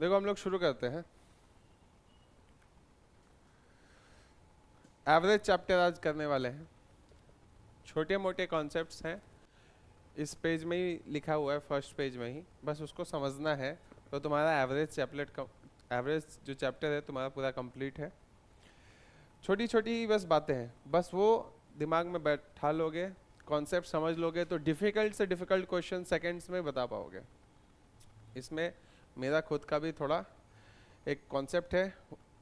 देखो हम लोग शुरू करते हैं। एवरेज चैप्टर आज करने वाले हैं। छोटे मोटे कॉन्सेप्ट्स हैं, इस पेज में ही लिखा हुआ है, फर्स्ट पेज में ही, बस उसको समझना है तो तुम्हारा एवरेज जो चैप्टर है तुम्हारा पूरा कंप्लीट है। छोटी छोटी बस बातें हैं, बस वो दिमाग में बैठा लोगे, कॉन्सेप्ट समझ लोगे तो डिफ़िकल्ट से डिफ़िकल्ट क्वेश्चन सेकंड्स में बता पाओगे। इसमें मेरा खुद का भी थोड़ा एक कॉन्सेप्ट है,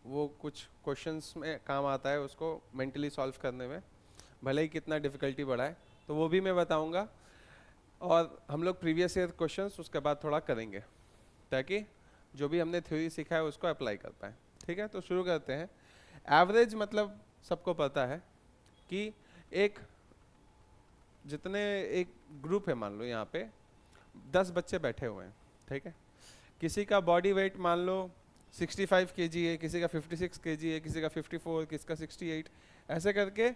वो कुछ क्वेश्चंस में काम आता है उसको मेंटली सॉल्व करने में, भले ही कितना डिफ़िकल्टी बढ़ाए, तो वो भी मैं बताऊंगा। और हम लोग प्रीवियस ईयर क्वेश्चंस उसके बाद थोड़ा करेंगे ताकि जो भी हमने थ्योरी सीखा है उसको अप्लाई कर पाए। ठीक है, तो शुरू करते हैं। एवरेज मतलब सबको पता है कि एक जितने एक ग्रुप है, मान लो यहाँ पे 10 बच्चे बैठे हुए हैं, ठीक है, किसी का बॉडी वेट मान लो 65 kg है, किसी का 56 kg है, किसी का 54, किसी का 68, ऐसे करके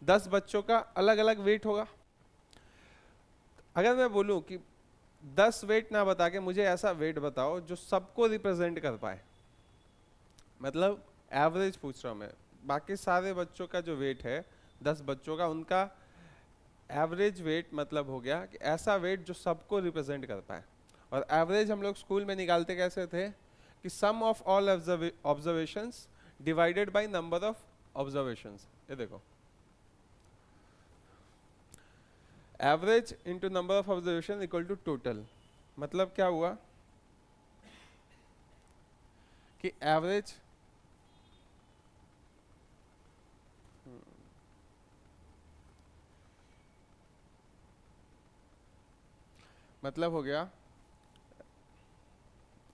10 बच्चों का अलग अलग वेट होगा। अगर मैं बोलूं कि 10 वेट ना बता के मुझे ऐसा वेट बताओ जो सबको रिप्रेजेंट कर पाए, मतलब एवरेज पूछ रहा हूं मैं, बाकी सारे बच्चों का जो वेट है 10 बच्चों का, उनका एवरेज वेट मतलब हो गया कि ऐसा वेट जो सबको रिप्रेजेंट कर पाए। और एवरेज हम लोग स्कूल में निकालते कैसे थे कि sum of all observations divided by number of observations. ये देखो, average into number of observation equal to total. मतलब क्या हुआ कि एवरेज मतलब हो गया,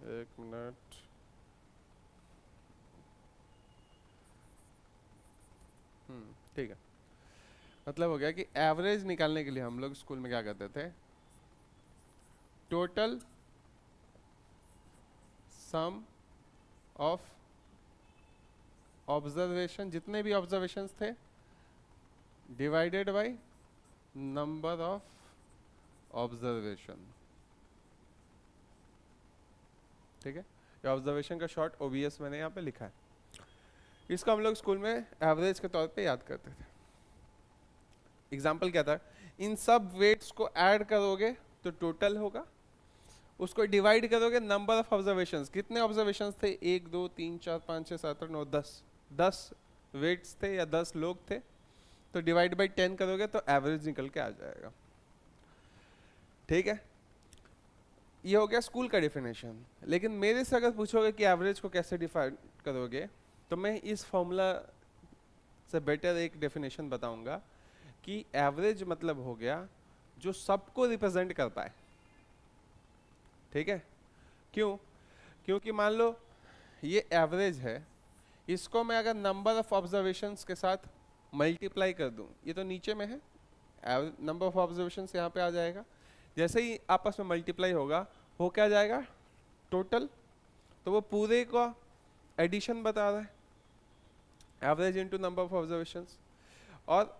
एक मिनट, ठीक है, मतलब हो गया कि एवरेज निकालने के लिए हम लोग स्कूल में क्या करते थे, टोटल सम ऑफ ऑब्जर्वेशन, जितने भी ऑब्जर्वेशंस थे, divided by number of observation. ठीक है, ये ऑब्जर्वेशन का शॉर्ट ओबीएस मैंने यहाँ पे लिखा है। इसको हम लोग स्कूल में एवरेज के तौर पे याद करते थे। एग्जाम्पल क्या था, इन सब वेट्स को ऐड करोगे तो टोटल होगा, उसको डिवाइड करोगे नंबर ऑफ ऑब्जर्वेशंस, कितने ऑब्जर्वेशंस थे, 1 2 3 4 5 6 7 8 9 10 वेट्स थे या 10 लोग थे, तो डिवाइड बाई 10 करोगे तो एवरेज निकल के आ जाएगा। ठीक है, ये हो गया स्कूल का डेफिनेशन। लेकिन मेरे से अगर पूछोगे कि एवरेज को कैसे डिफाइन करोगे, तो मैं इस फॉर्मूला से बेटर एक डेफिनेशन बताऊंगा कि एवरेज मतलब हो गया जो सबको रिप्रेजेंट कर पाए। ठीक है, क्यों? क्योंकि मान लो ये एवरेज है, इसको मैं अगर नंबर ऑफ ऑब्जर्वेशंस के साथ मल्टीप्लाई कर दूं, ये तो नीचे में है, नंबर ऑफ ऑब्जर्वेशंस यहाँ पे आ जाएगा, जैसे ही आपस में मल्टीप्लाई होगा वो क्या जाएगा, टोटल, तो वो पूरे का एडिशन बता रहा है, average into number of observations. और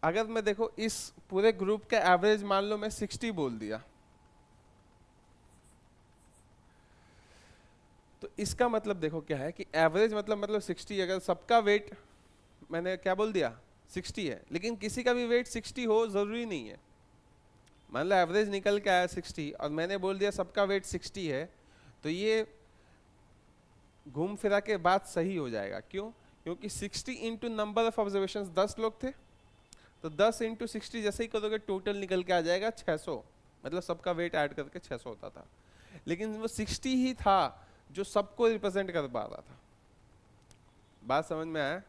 अगर मैं देखो इस पूरे ग्रुप का एवरेज मान लो मैं 60 बोल दिया, तो इसका मतलब देखो क्या है कि एवरेज मतलब 60, अगर सबका वेट मैंने क्या बोल दिया 60 है, लेकिन किसी का भी वेट 60 हो जरूरी नहीं है। मान लो एवरेज निकल के आया 60 और मैंने बोल दिया सबका वेट 60 है, तो ये घूम फिरा के बात सही हो जाएगा। क्यों? क्योंकि 60 इंटू नंबर ऑफ ऑब्जर्वेशंस 10 लोग थे, तो 10 इंटू 60 जैसे ही करोगे टोटल निकल के आ जाएगा 600, मतलब सबका वेट ऐड करके 600 होता था, लेकिन वो 60 ही था जो सबको रिप्रेजेंट कर पा रहा था। बात समझ में आया?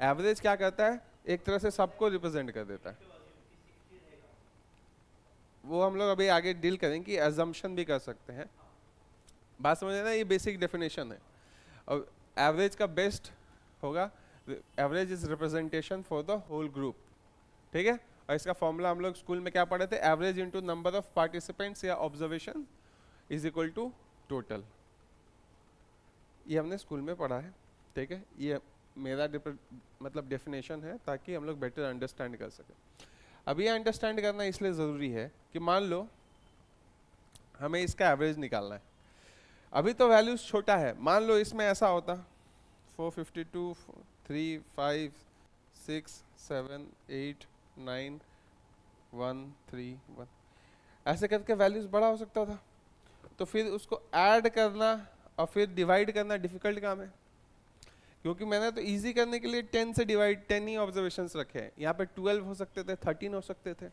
एवरेज क्या करता है, एक तरह से सबको रिप्रेजेंट कर देता है। वो हम लोग अभी आगे डील करेंगे कि एजम्पशन भी कर सकते हैं। बात समझ ना, ये बेसिक डेफिनेशन है। और एवरेज का बेस्ट होगा, average is representation for the whole group. ठीक है, और इसका फॉर्मूला हम लोग स्कूल में क्या पढ़े थे, average into number of participants या observation is equal to total. ये हमने स्कूल में पढ़ा है। ठीक है, ये मेरा मतलब डेफिनेशन है ताकि हम लोग बेटर अंडरस्टैंड कर सकें। अभी ये अंडरस्टैंड करना इसलिए ज़रूरी है कि मान लो हमें इसका एवरेज निकालना है, अभी तो वैल्यूज छोटा है, मान लो इसमें ऐसा होता 452 3 5 6 7 8 9 1 3 1, ऐसे करके वैल्यूज बड़ा हो सकता था। तो फिर उसको ऐड करना और फिर डिवाइड करना डिफिकल्ट काम है, क्योंकि मैंने तो इजी करने के लिए 10 से डिवाइड 10 ही ऑब्जर्वेशंस रखे हैं, यहाँ पे 12 हो सकते थे, 13 हो सकते थे।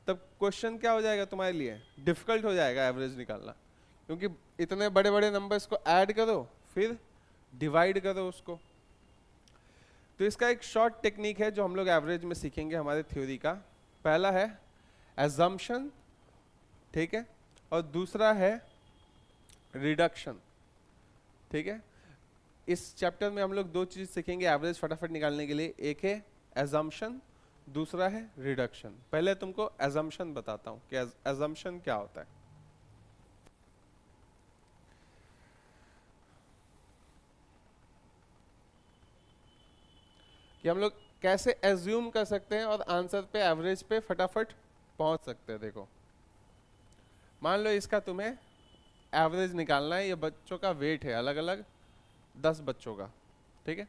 तब क्वेश्चन क्या हो जाएगा तुम्हारे लिए, डिफिकल्ट हो जाएगा एवरेज निकालना, क्योंकि इतने बड़े बड़े नंबर्स को ऐड करो फिर डिवाइड करो उसको। तो इसका एक शॉर्ट टेक्निक है जो हम लोग एवरेज में सीखेंगे हमारे थ्योरी का। पहला है एजम्पशन, ठीक है, और दूसरा है रिडक्शन, ठीक है। इस चैप्टर में हम लोग दो चीज सीखेंगे एवरेज फटाफट निकालने के लिए, एक है एजम्पशन, दूसरा है रिडक्शन। पहले तुमको एजम्पशन बताता हूं कि एजम्पशन क्या होता है। कि हम लोग कैसे एज्यूम कर सकते हैं और आंसर पे एवरेज पे फटाफट पहुंच सकते हैं। देखो मान लो इसका तुम्हें एवरेज निकालना है, ये बच्चों का वेट है अलग अलग 10 बच्चों का, ठीक है।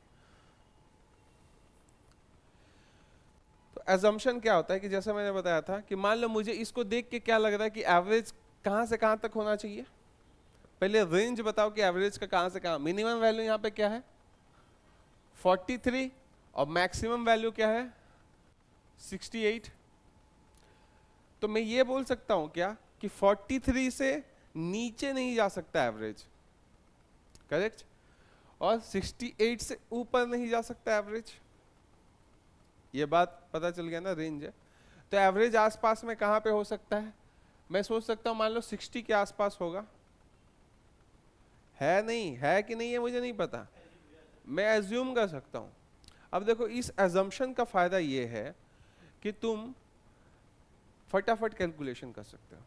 तो एजम्पशन क्या होता है कि जैसे मैंने बताया था कि मान लो मुझे इसको देख के क्या लग रहा है कि एवरेज कहां से कहां तक होना चाहिए। पहले रेंज बताओ कि एवरेज का कहां से कहां, मिनिमम वैल्यू यहाँ पे क्या है 43 और मैक्सिमम वैल्यू क्या है 68। तो मैं ये बोल सकता हूं क्या कि 43 से नीचे नहीं जा सकता एवरेज, करेक्ट, और 68 से ऊपर नहीं जा सकता एवरेज। ये बात पता चल गया ना, रेंज है। तो एवरेज आसपास में कहां पे हो सकता है, मैं सोच सकता हूं मान लो 60 के आसपास होगा, है नहीं है कि नहीं है मुझे नहीं पता, मैं एज्यूम कर सकता हूं। अब देखो इस एजम्पशन का फायदा ये है कि तुम फटाफट कैलकुलेशन कर सकते हो,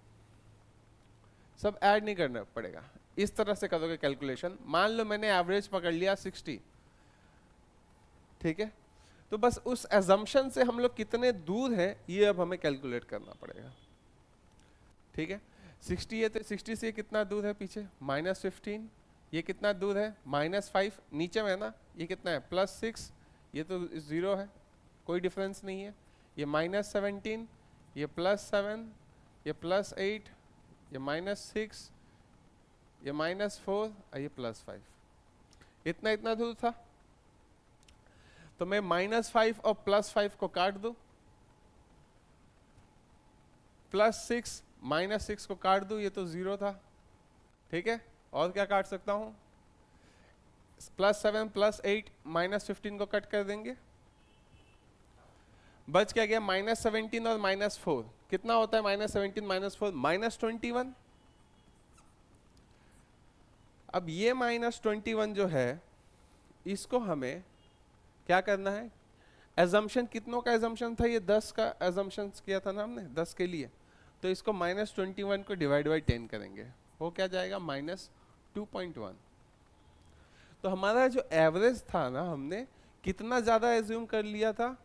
सब ऐड नहीं करना पड़ेगा, इस तरह से करोगे कैलकुलेशन। मान लो मैंने एवरेज पकड़ लिया 60, ठीक है, तो बस उस एजम्पशन से हम लोग कितने दूर हैं ये अब हमें कैलकुलेट करना पड़ेगा, ठीक है। 60 है तो 60 से कितना दूर है पीछे -15, ये कितना दूर है -5, नीचे में है ना, ये कितना है +6, ये तो 0 है, कोई डिफरेंस नहीं है। ये -17, ये +7, ये +8, ये -6, ये -4 और ये +5, इतना इतना दूर था। तो मैं -5 और +5 को काट दूं, +6 -6 को काट दूं, ये तो 0 था, ठीक है। और क्या काट सकता हूं, +7 +8 -15 को कट कर देंगे, बच क्या गया -17 और -4, कितना होता है -17 -4 -21। अब ये -21 जो है इसको हमें क्या करना है, एजम्पशन कितनों का एजम्पशन था, ये 10 का एजम्पशन किया था ना हमने 10 के लिए, तो इसको -21 को डिवाइड बाई 10 करेंगे, वो क्या जाएगा -2.1। तो हमारा जो एवरेज था ना, हमने कितना ज्यादा एज्यूम कर लिया था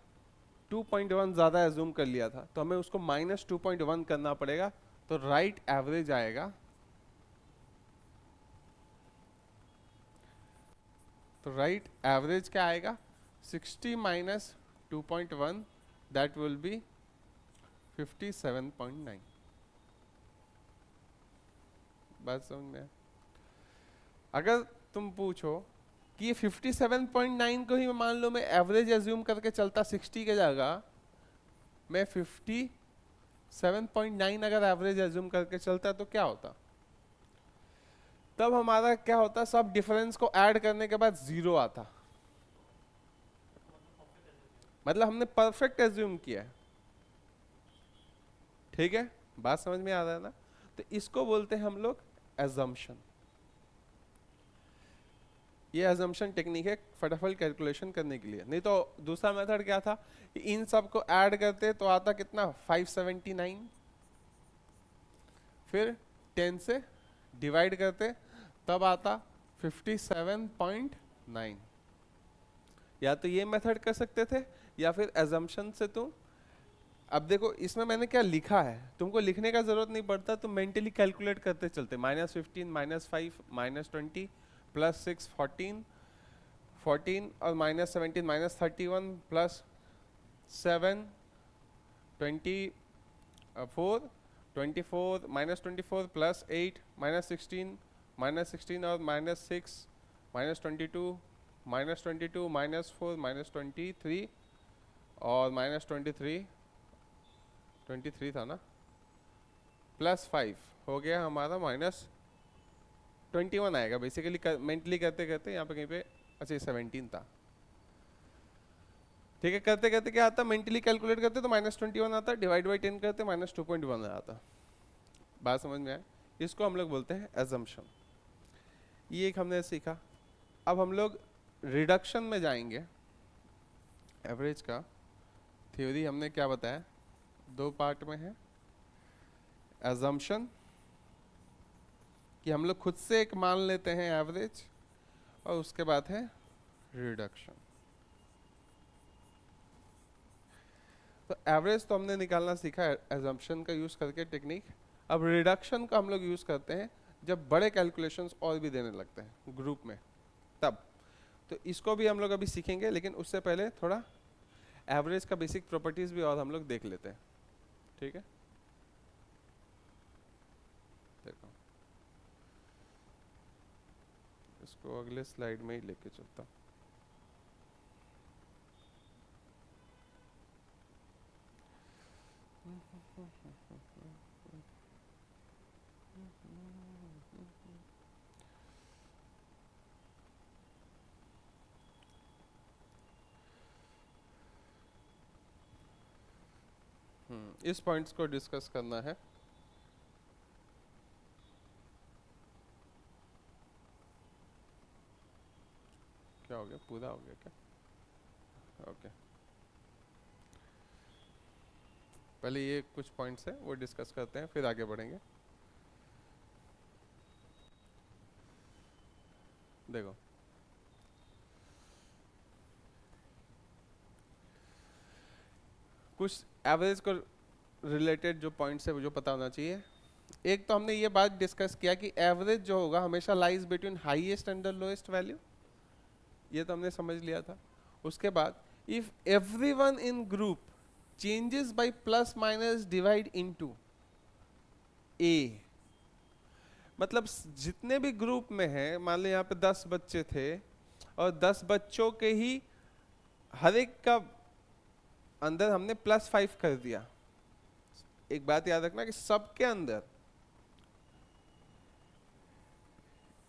2.1 ज्यादा एज्यूम कर लिया था, तो हमें उसको -2.1 करना पड़ेगा। तो राइट एवरेज आएगा, तो राइट एवरेज क्या आएगा 60 - 2.1, दैट विल बी 57.9। बात समझ में? अगर तुम पूछो कि ये 57.9 को ही मान लो मैं एवरेज एज्यूम करके चलता 60 के जगह, मैं 57.9 अगर एवरेज एज्यूम करके चलता तो क्या होता, तब हमारा क्या होता, सब डिफरेंस को ऐड करने के बाद 0 आता, मतलब हमने परफेक्ट एज्यूम किया है, ठीक है। बात समझ में आ रहा है ना? तो इसको बोलते हैं हम लोग एजम्पशन। ये एजम्पशन टेक्निक है फटाफट कैलकुलेशन करने के लिए। नहीं तो दूसरा मेथड क्या था, इन सब को ऐड करते तो आता कितना 579, फिर 10 से डिवाइड करते तब आता 57.9। या तो ये मेथड कर सकते थे या फिर एजम्पशन से तुम अब देखो इसमें मैंने क्या लिखा है, तुमको लिखने का जरूरत नहीं पड़ता, तुम मेंटली कैलकुलेट करते चलते, -15 -5 -20 +6 14 14 और -17 -31 +7 24 24 -24 +8 -16 -16 और -6 -22 -22 -4 -23 और -23 23 था ना, +5 हो गया हमारा -21 आएगा बेसिकली। मेंटली करते करते यहाँ पे कहीं पे, अच्छा 17 था, ठीक है। करते करते क्या आता, मेंटली कैलकुलेट करते तो -21 आता, डिवाइड बाई 10 करते -2.1 आता। बात समझ में आए? इसको हम लोग बोलते हैं एजम्पशन। ये एक हमने सीखा। अब हम लोग रिडक्शन में जाएंगे। एवरेज का थ्योरी हमने क्या बताया, 2 पार्ट में है। एजम्पशन कि हम लोग खुद से एक मान लेते हैं एवरेज, और उसके बाद है रिडक्शन। तो एवरेज तो हमने निकालना सीखा है एजम्पशन का यूज करके टेक्निक। अब रिडक्शन का हम लोग यूज करते हैं जब बड़े कैलकुलेशंस और भी देने लगते हैं ग्रुप में, तब। तो इसको भी हम लोग अभी सीखेंगे, लेकिन उससे पहले थोड़ा एवरेज का बेसिक प्रॉपर्टीज भी और हम लोग देख लेते हैं, ठीक है। देखो इसको अगले स्लाइड में ही लेके चलता हूँ। इस पॉइंट्स को डिस्कस करना है। क्या हो गया, पूरा हो गया क्या? ओके, पहले ये कुछ पॉइंट्स हैं वो डिस्कस करते हैं, फिर आगे बढ़ेंगे। देखो कुछ एवरेज को रिलेटेड जो पॉइंट्स है वो जो पता होना चाहिए। एक तो हमने ये बात डिस्कस किया कि एवरेज जो होगा हमेशा lies between highest and the lowest value, ये तो हमने समझ लिया था। उसके बाद if everyone in group changes by plus minus divide into A, मतलब जितने भी ग्रुप में हैं, मान लो यहाँ पे 10 बच्चे थे और 10 बच्चों के ही हर एक का अंदर हमने +5 कर दिया। एक बात याद रखना कि सबके अंदर,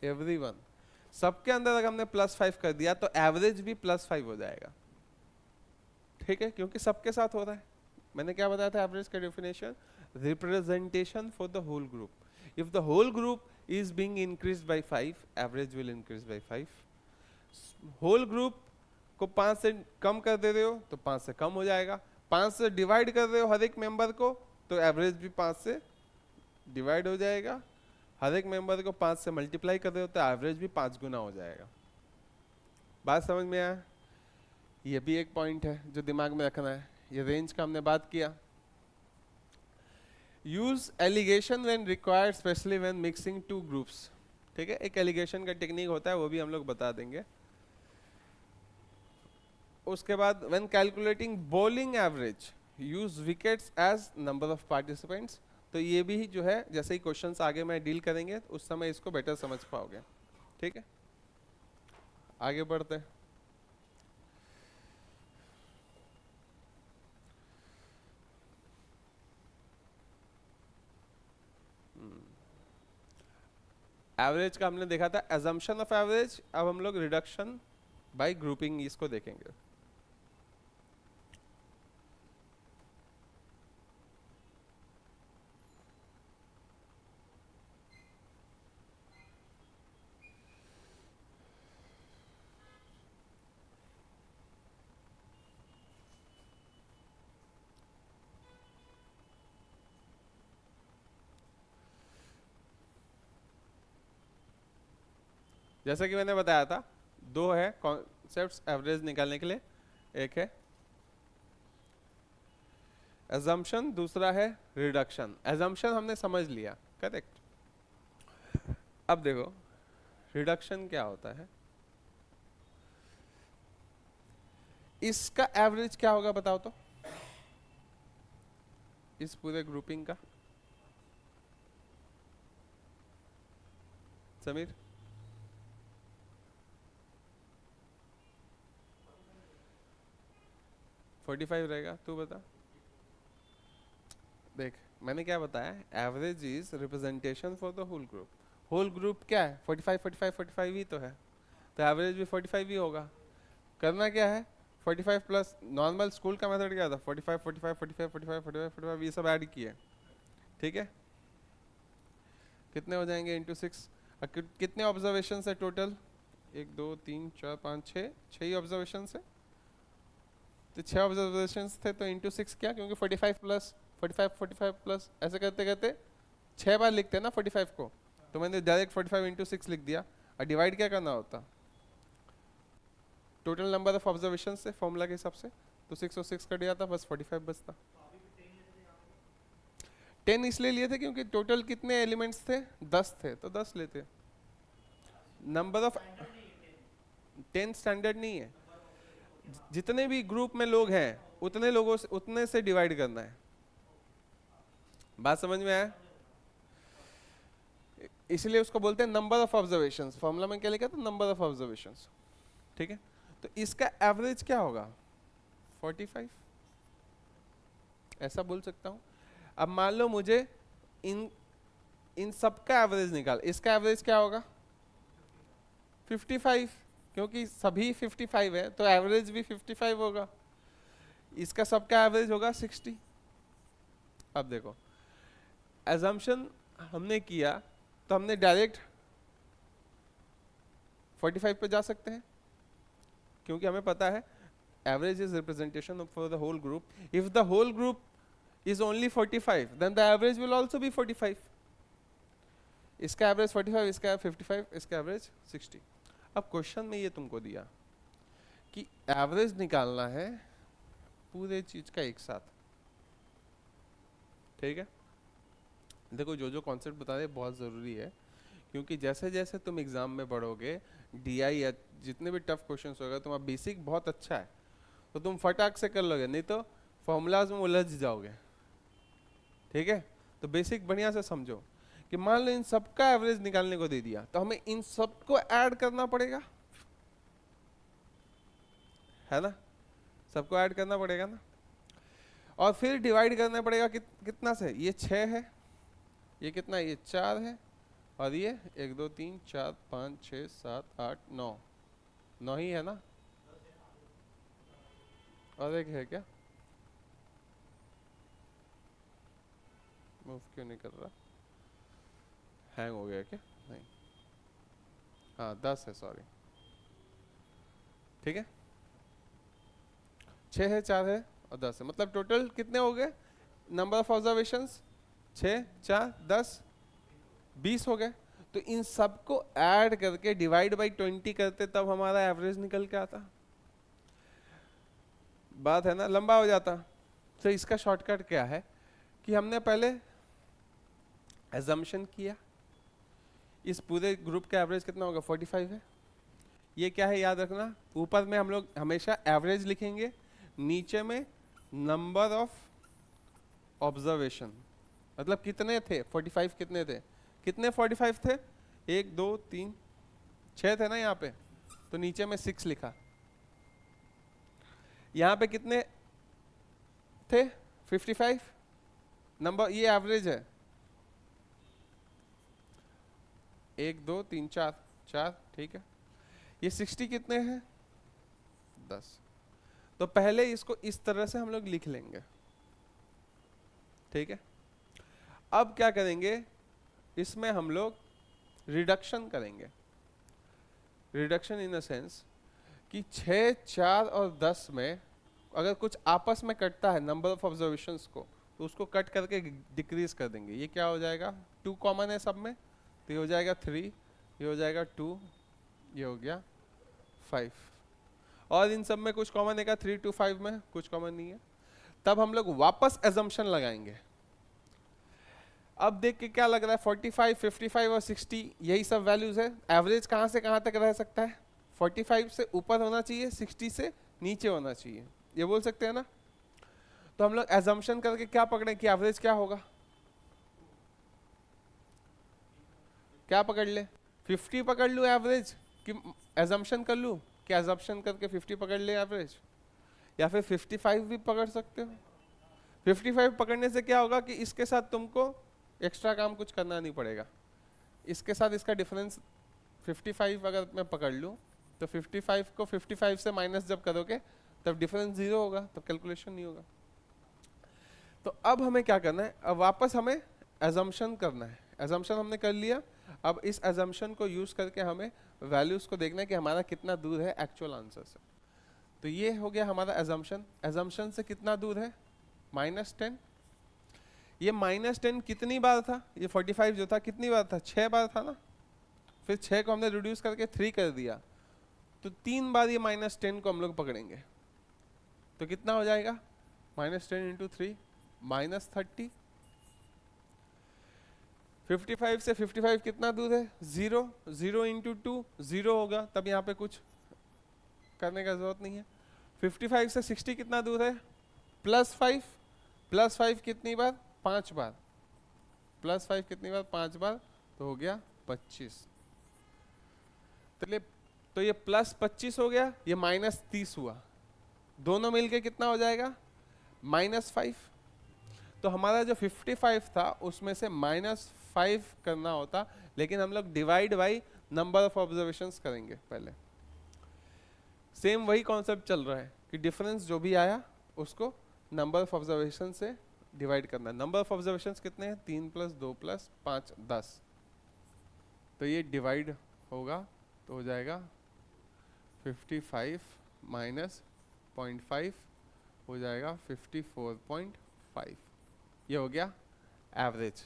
एवरीवन, सबके अंदर अगर हमने +5 कर दिया तो एवरेज भी +5 हो जाएगा, ठीक है, क्योंकि सबके साथ हो रहा है। मैंने क्या बताया था एवरेज का definition, representation for the whole group. If the whole group is being increased by 5, average will increase by 5। Whole group को 5 से कम कर दे रहे हो तो 5 से कम हो जाएगा। 5 से डिवाइड कर रहे हो हर एक मेंबर को तो एवरेज भी 5 से डिवाइड हो जाएगा। हर एक मेंबर को 5 से मल्टीप्लाई कर रहे हो तो एवरेज भी 5 गुना हो जाएगा। बात समझ में आया? ये भी एक पॉइंट है जो दिमाग में रखना है। ये रेंज का हमने बात किया। Use alligation when required specially when mixing two groups, ठीक है। एक एलिगेशन का टेक्निक होता है, वो भी हम लोग बता देंगे। उसके बाद when calculating bowling average use wickets as number of participants. तो ये भी जो है, जैसे ही क्वेश्चंस आगे में डील करेंगे उस समय इसको बेटर समझ पाओगे, ठीक है। आगे बढ़ते हैं। एवरेज का हमने देखा था, एजम्पशन ऑफ एवरेज। अब हम लोग रिडक्शन बाय ग्रुपिंग इसको देखेंगे। जैसा कि मैंने बताया था, 2 है कॉन्सेप्ट्स एवरेज निकालने के लिए। एक है assumption, दूसरा है रिडक्शन। assumption हमने समझ लिया, करेक्ट। अब देखो रिडक्शन क्या होता है, इसका एवरेज क्या होगा बताओ तो, इस पूरे ग्रुपिंग का, समीर? फोर्टी फाइव रहेगा, तू बता। देख मैंने क्या बताया, average is representation for the whole group. Whole group क्या है, 45 45 45 ही तो है, तो एवरेज भी 45 ही होगा। करना क्या है, 45 प्लस नॉर्मल स्कूल का मेथड क्या था, 45 45 45 45 45 45 ये सब ऐड किए, ठीक है, कितने हो जाएंगे इंटू 6। कितने ऑब्जर्वेशन है टोटल, 1 2 3 4 5 6, 6 ही ऑब्जर्वेशन है, तो 6 ऑब्जर्वेशन थे तो इंटू 6 क्या, क्योंकि 45 प्लस 45 45 प्लस ऐसे करते करते 6 बार लिखते हैं ना 45 को, तो मैंने डायरेक्ट 45 इंटू 6 लिख दिया। और डिवाइड क्या करना होता, टोटल नंबर ऑफ ऑब्जर्वेशन से फॉर्मूला के हिसाब से, तो 6 और 6 कट जाता, बस 45 बचता। 10 इसलिए लिए थे क्योंकि टोटल कितने एलिमेंट्स थे, 10 थे, तो 10 लेते। नंबर ऑफ 10 स्टैंडर्ड नहीं है, जितने भी ग्रुप में लोग हैं उतने लोगों से, उतने से डिवाइड करना है। बात समझ में आया? इसलिए उसको बोलते हैं नंबर ऑफ ऑब्जर्वेशंस। फॉर्मूला में क्या लिखा था, नंबर ऑफ ऑब्जर्वेशंस, ठीक है। तो इसका एवरेज क्या होगा, 45, ऐसा बोल सकता हूं। अब मान लो मुझे इन सब का एवरेज निकाल, इसका एवरेज क्या होगा 55, क्योंकि सभी 55 है तो एवरेज भी 55 होगा। इसका सबका एवरेज होगा 60। अब देखो एजम्पशन हमने किया तो हमने डायरेक्ट 45 पे जा सकते हैं, क्योंकि हमें पता है average is representation for the whole group. If the whole group is only 45 then the average will also be 45। इसका एवरेज 45, इसका 55, इसका एवरेज 60। अब क्वेश्चन में ये तुमको दिया कि एवरेज निकालना है पूरे चीज का एक साथ, ठीक है। देखो जो जो कॉन्सेप्ट बता रहे बहुत ज़रूरी है, क्योंकि जैसे जैसे तुम एग्जाम में बढ़ोगे डीआई या जितने भी टफ क्वेश्चन होगा, तुम्हारा बेसिक बहुत अच्छा है तो तुम फटाक से कर लोगे, नहीं तो फॉर्मूलाज में उलझ जाओगे, ठीक है। तो बेसिक बढ़िया से समझो कि मान लो इन सबका एवरेज निकालने को दे दिया तो हमें इन सबको ऐड करना पड़ेगा, है ना, सबको ऐड करना पड़ेगा ना, और फिर डिवाइड करना पड़ेगा कितना से, ये 6 है, ये कितना, ये 4 है, और ये 1 2 3 4 5 6 7 8 9, 9 ही है ना, और एक है क्या, मूव क्यों नहीं कर रहा, हैंग हो गया क्या, नहीं, हाँ 10 है, सॉरी, ठीक है। 6 है, 4 है और 10 है, मतलब टोटल कितने हो गए नंबर ऑफ ऑब्जर्वेशंस, 6 4 10 20 हो गए। तो इन सबको ऐड करके डिवाइड बाई 20 करते तब हमारा एवरेज निकल के आता, बात है ना, लंबा हो जाता। तो इसका शॉर्टकट क्या है कि हमने पहले एजम्पशन किया इस पूरे ग्रुप का एवरेज कितना होगा 45 है, ये क्या है याद रखना, ऊपर में हम लोग हमेशा एवरेज लिखेंगे, नीचे में नंबर ऑफ ऑब्जर्वेशन, मतलब कितने थे 45, कितने थे, कितने 45 थे, 1 2 3 6 थे ना यहाँ पे, तो नीचे में 6 लिखा। यहाँ पे कितने थे 55 नंबर, ये एवरेज है, 1 2 3 4 4, ठीक है। ये 60 कितने हैं 10, तो पहले इसको इस तरह से हम लोग लिख लेंगे, ठीक है। अब क्या करेंगे, इसमें हम लोग रिडक्शन करेंगे, रिडक्शन इन द सेंस कि 6 4 और 10 में अगर कुछ आपस में कटता है नंबर ऑफ ऑब्जर्वेशंस को, तो उसको कट करके डिक्रीज कर देंगे। ये क्या हो जाएगा, 2 कॉमन है सब में, तो ये हो जाएगा 3, ये हो जाएगा 2, ये हो गया 5, और इन सब में कुछ कॉमन है क्या, 3 2 5 में कुछ कॉमन नहीं है, तब हम लोग वापस एजम्पशन लगाएंगे। अब देख के क्या लग रहा है, 45, 55 और 60 यही सब वैल्यूज है। एवरेज कहाँ से कहाँ तक रह सकता है, 45 से ऊपर होना चाहिए, 60 से नीचे होना चाहिए, ये बोल सकते हैं ना। तो हम लोग एजम्पशन करके क्या पकड़े कि एवरेज क्या होगा, क्या पकड़ ले, 50 पकड़ लूँ एवरेज कि एजम्पशन कर लूँ कि एजम्पशन करके 50 पकड़ ले एवरेज, या फिर 55 भी पकड़ सकते हो। 55 पकड़ने से क्या होगा कि इसके साथ तुमको एक्स्ट्रा काम कुछ करना नहीं पड़ेगा, इसके साथ इसका डिफरेंस 55 अगर मैं पकड़ लूँ तो 55 को 55 से माइनस जब करोगे तब डिफरेंस 0 होगा, तब कैलकुलेशन नहीं होगा। तो अब हमें क्या करना है, अब वापस हमें एजम्पशन करना है। एजम्पशन हमने कर लिया, अब इस एजम्पशन को यूज करके हमें वैल्यूज को देखना है कि हमारा कितना दूर है एक्चुअल आंसर से। तो ये हो गया हमारा एजम्पशन। एजम्पशन से कितना दूर है, -10। ये -10 कितनी बार था, ये 45 जो था कितनी बार था, 6 बार था ना। फिर 6 को हमने रिड्यूस करके 3 कर दिया, तो 3 बार ये -10 को हम लोग पकड़ेंगे। तो कितना हो जाएगा, -10 × 3 -30। 55 से 55 कितना दूर है, 0, 0 × 2 0 होगा, तब यहाँ पे कुछ करने का जरूरत नहीं है। 55 से 60 कितना दूर है, +5, +5 कितनी बार, 5 बार, +5 कितनी बार, 5 बार, तो हो गया 25। तो ये +25 हो गया, ये -30 हुआ, दोनों मिलके कितना हो जाएगा, -5। तो हमारा जो 55 था उसमें से -5 करना होता, लेकिन हम लोग divide by number of observations करेंगे पहले। सेम वही कॉन्सेप्ट चल रहा है कि डिफरेंस जो भी आया उसको नंबर ऑफ ऑब्जर्वेशन से डिवाइड करना है। नंबर ऑफ ऑब्जर्वेशंस कितने हैं, 3 + 2 + 5 10। तो ये डिवाइड होगा तो हो जाएगा 55 - 0.5 हो जाएगा 54.5। ये हो गया एवरेज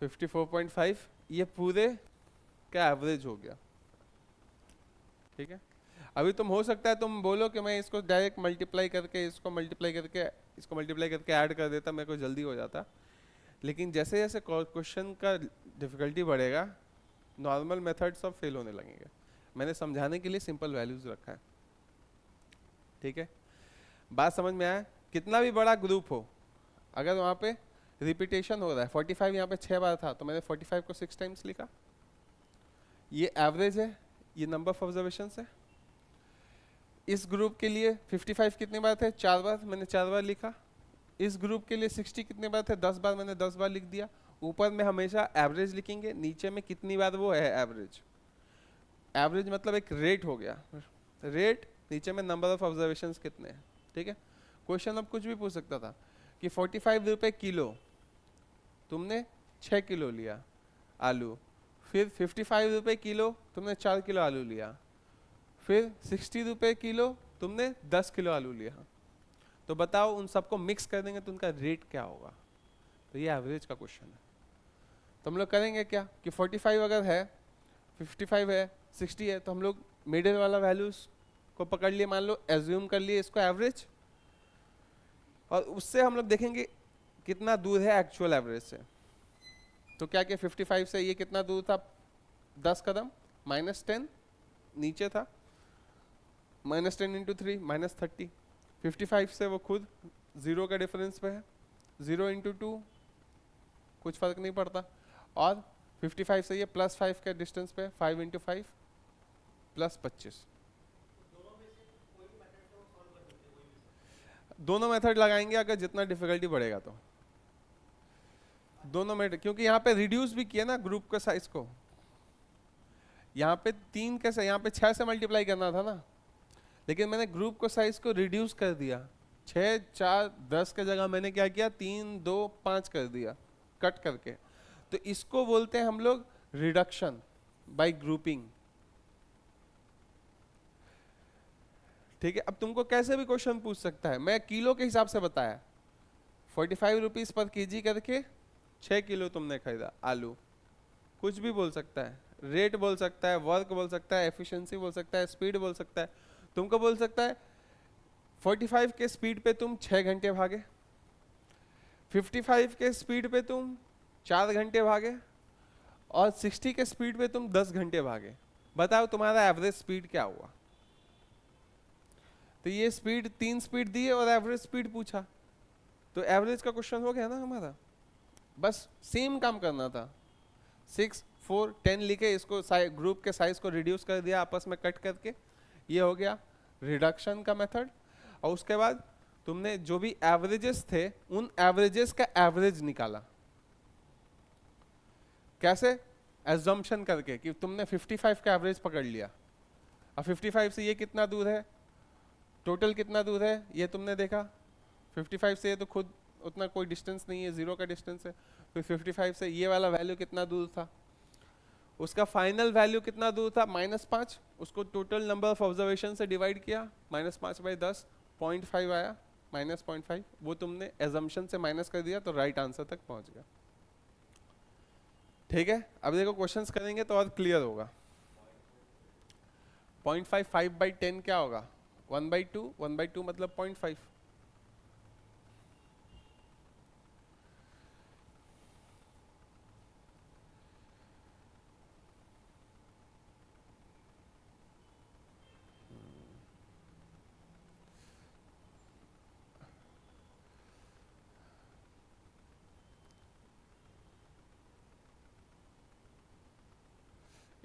54.5, ये पूरे का एवरेज हो गया। ठीक है, अभी तुम हो सकता है तुम बोलो कि मैं इसको डायरेक्ट मल्टीप्लाई करके इसको मल्टीप्लाई करके ऐड कर देता, मेरे को जल्दी हो जाता। लेकिन जैसे जैसे क्वेश्चन का डिफिकल्टी बढ़ेगा नॉर्मल मेथड्स सब फेल होने लगेंगे। मैंने समझाने के लिए सिंपल वैल्यूज रखा है। ठीक है, बात समझ में आया। कितना भी बड़ा ग्रुप हो, अगर वहाँ पे रिपीटेशन हो रहा है, 45 यहाँ पे 6 बार था तो मैंने 45 को 6 टाइम्स लिखा, ये एवरेज है, ये नंबर ऑफ ऑब्जर्वेशन है। इस ग्रुप के लिए 55 कितने बार थे, 4 बार, मैंने 4 बार लिखा। इस ग्रुप के लिए 60 कितने बार थे, 10 बार, मैंने 10 बार लिख दिया। ऊपर में हमेशा एवरेज लिखेंगे, नीचे में कितनी बार वो है एवरेज। एवरेज मतलब एक रेट हो गया, रेट, नीचे में नंबर ऑफ ऑब्जर्वेशन कितने हैं। ठीक है, क्वेश्चन अब कुछ भी पूछ सकता था कि 45 रुपये किलो, तुमने 6 किलो लिया आलू, फिर 55 रुपये किलो तुमने 4 किलो आलू लिया, फिर 60 रुपये किलो तुमने 10 किलो आलू लिया। तो बताओ उन सबको मिक्स कर देंगे तो उनका रेट क्या होगा। तो ये एवरेज का क्वेश्चन है। तो हम लोग करेंगे क्या कि 45 अगर है, 55 है, 60 है, तो हम लोग मिडिल वाला वैल्यूज को पकड़ लिए, मान लो एज्यूम कर लिए इसको एवरेज, और उससे हम लोग देखेंगे कितना दूर है एक्चुअल एवरेज से। तो क्या कि 55 से ये कितना दूर था, 10 कदम, -10 नीचे था, -10 × 3 -30। 55 से वो खुद 0 का डिफरेंस पे है, 0 × 2 कुछ फर्क नहीं पड़ता, और 55 से ये +5 के डिस्टेंस पे, 5 × 5 +25। दोनों मेथड लगाएंगे अगर जितना डिफिकल्टी बढ़ेगा तो दोनों मेथड, क्योंकि यहाँ पे रिड्यूस भी किया ना ग्रुप के साइज को। यहाँ पे 3 कैसे, यहाँ पे 6 से मल्टीप्लाई करना था ना, लेकिन मैंने ग्रुप को साइज को रिड्यूस कर दिया। 6, 4, 10 के जगह मैंने क्या किया, 3, 2, 5 कर दिया कट करके। तो इसको बोलते हैं हम लोग रिडक्शन बाय ग्रुपिंग। ठीक है, अब तुमको कैसे भी क्वेश्चन पूछ सकता है, मैं किलो के हिसाब से बताया, 45 रुपीज पर केजी करके 6 किलो तुमने खरीदा आलू, कुछ भी बोल सकता है, रेट बोल सकता है, वर्क बोल सकता है, एफिशिएंसी बोल सकता है, स्पीड बोल सकता है। तुमको बोल सकता है 45 के स्पीड पे तुम 6 घंटे भागे, 55 के स्पीड पे तुम 4 घंटे भागे, और 60 के स्पीड पे तुम 10 घंटे भागे। बताओ तुम्हारा एवरेज स्पीड क्या हुआ? तो ये स्पीड, 3 स्पीड दी है और एवरेज स्पीड पूछा, तो एवरेज का क्वेश्चन हो गया ना हमारा। बस सेम काम करना था, 6 4 10 लिखे, इसको ग्रुप के साइज को रिड्यूस कर दिया आपस में कट करके, ये हो गया रिडक्शन का मेथड। और उसके बाद तुमने जो भी एवरेजेस थे उन एवरेजेस का एवरेज निकाला। कैसे? एजम्पशन करके कि तुमने 55 का एवरेज पकड़ लिया, अब 55 से ये कितना दूर है, टोटल कितना दूर है ये तुमने देखा, 55 से ये तो खुद उतना कोई डिस्टेंस नहीं है, 0 का डिस्टेंस है। फिर 55 से ये वाला वैल्यू कितना दूर था, उसका फाइनल वैल्यू कितना दूर था, -5, उसको टोटल नंबर ऑफ ऑब्जर्वेशन से डिवाइड किया, -5/10 0.5 आया, -0.5, वो तुमने एजम्पशन से माइनस कर दिया तो राइट आंसर तक पहुंच गया। ठीक है, अब देखो क्वेश्चंस करेंगे तो और क्लियर होगा। 0.5 5/10 क्या होगा, 1/2, 1/2 मतलब 0.5।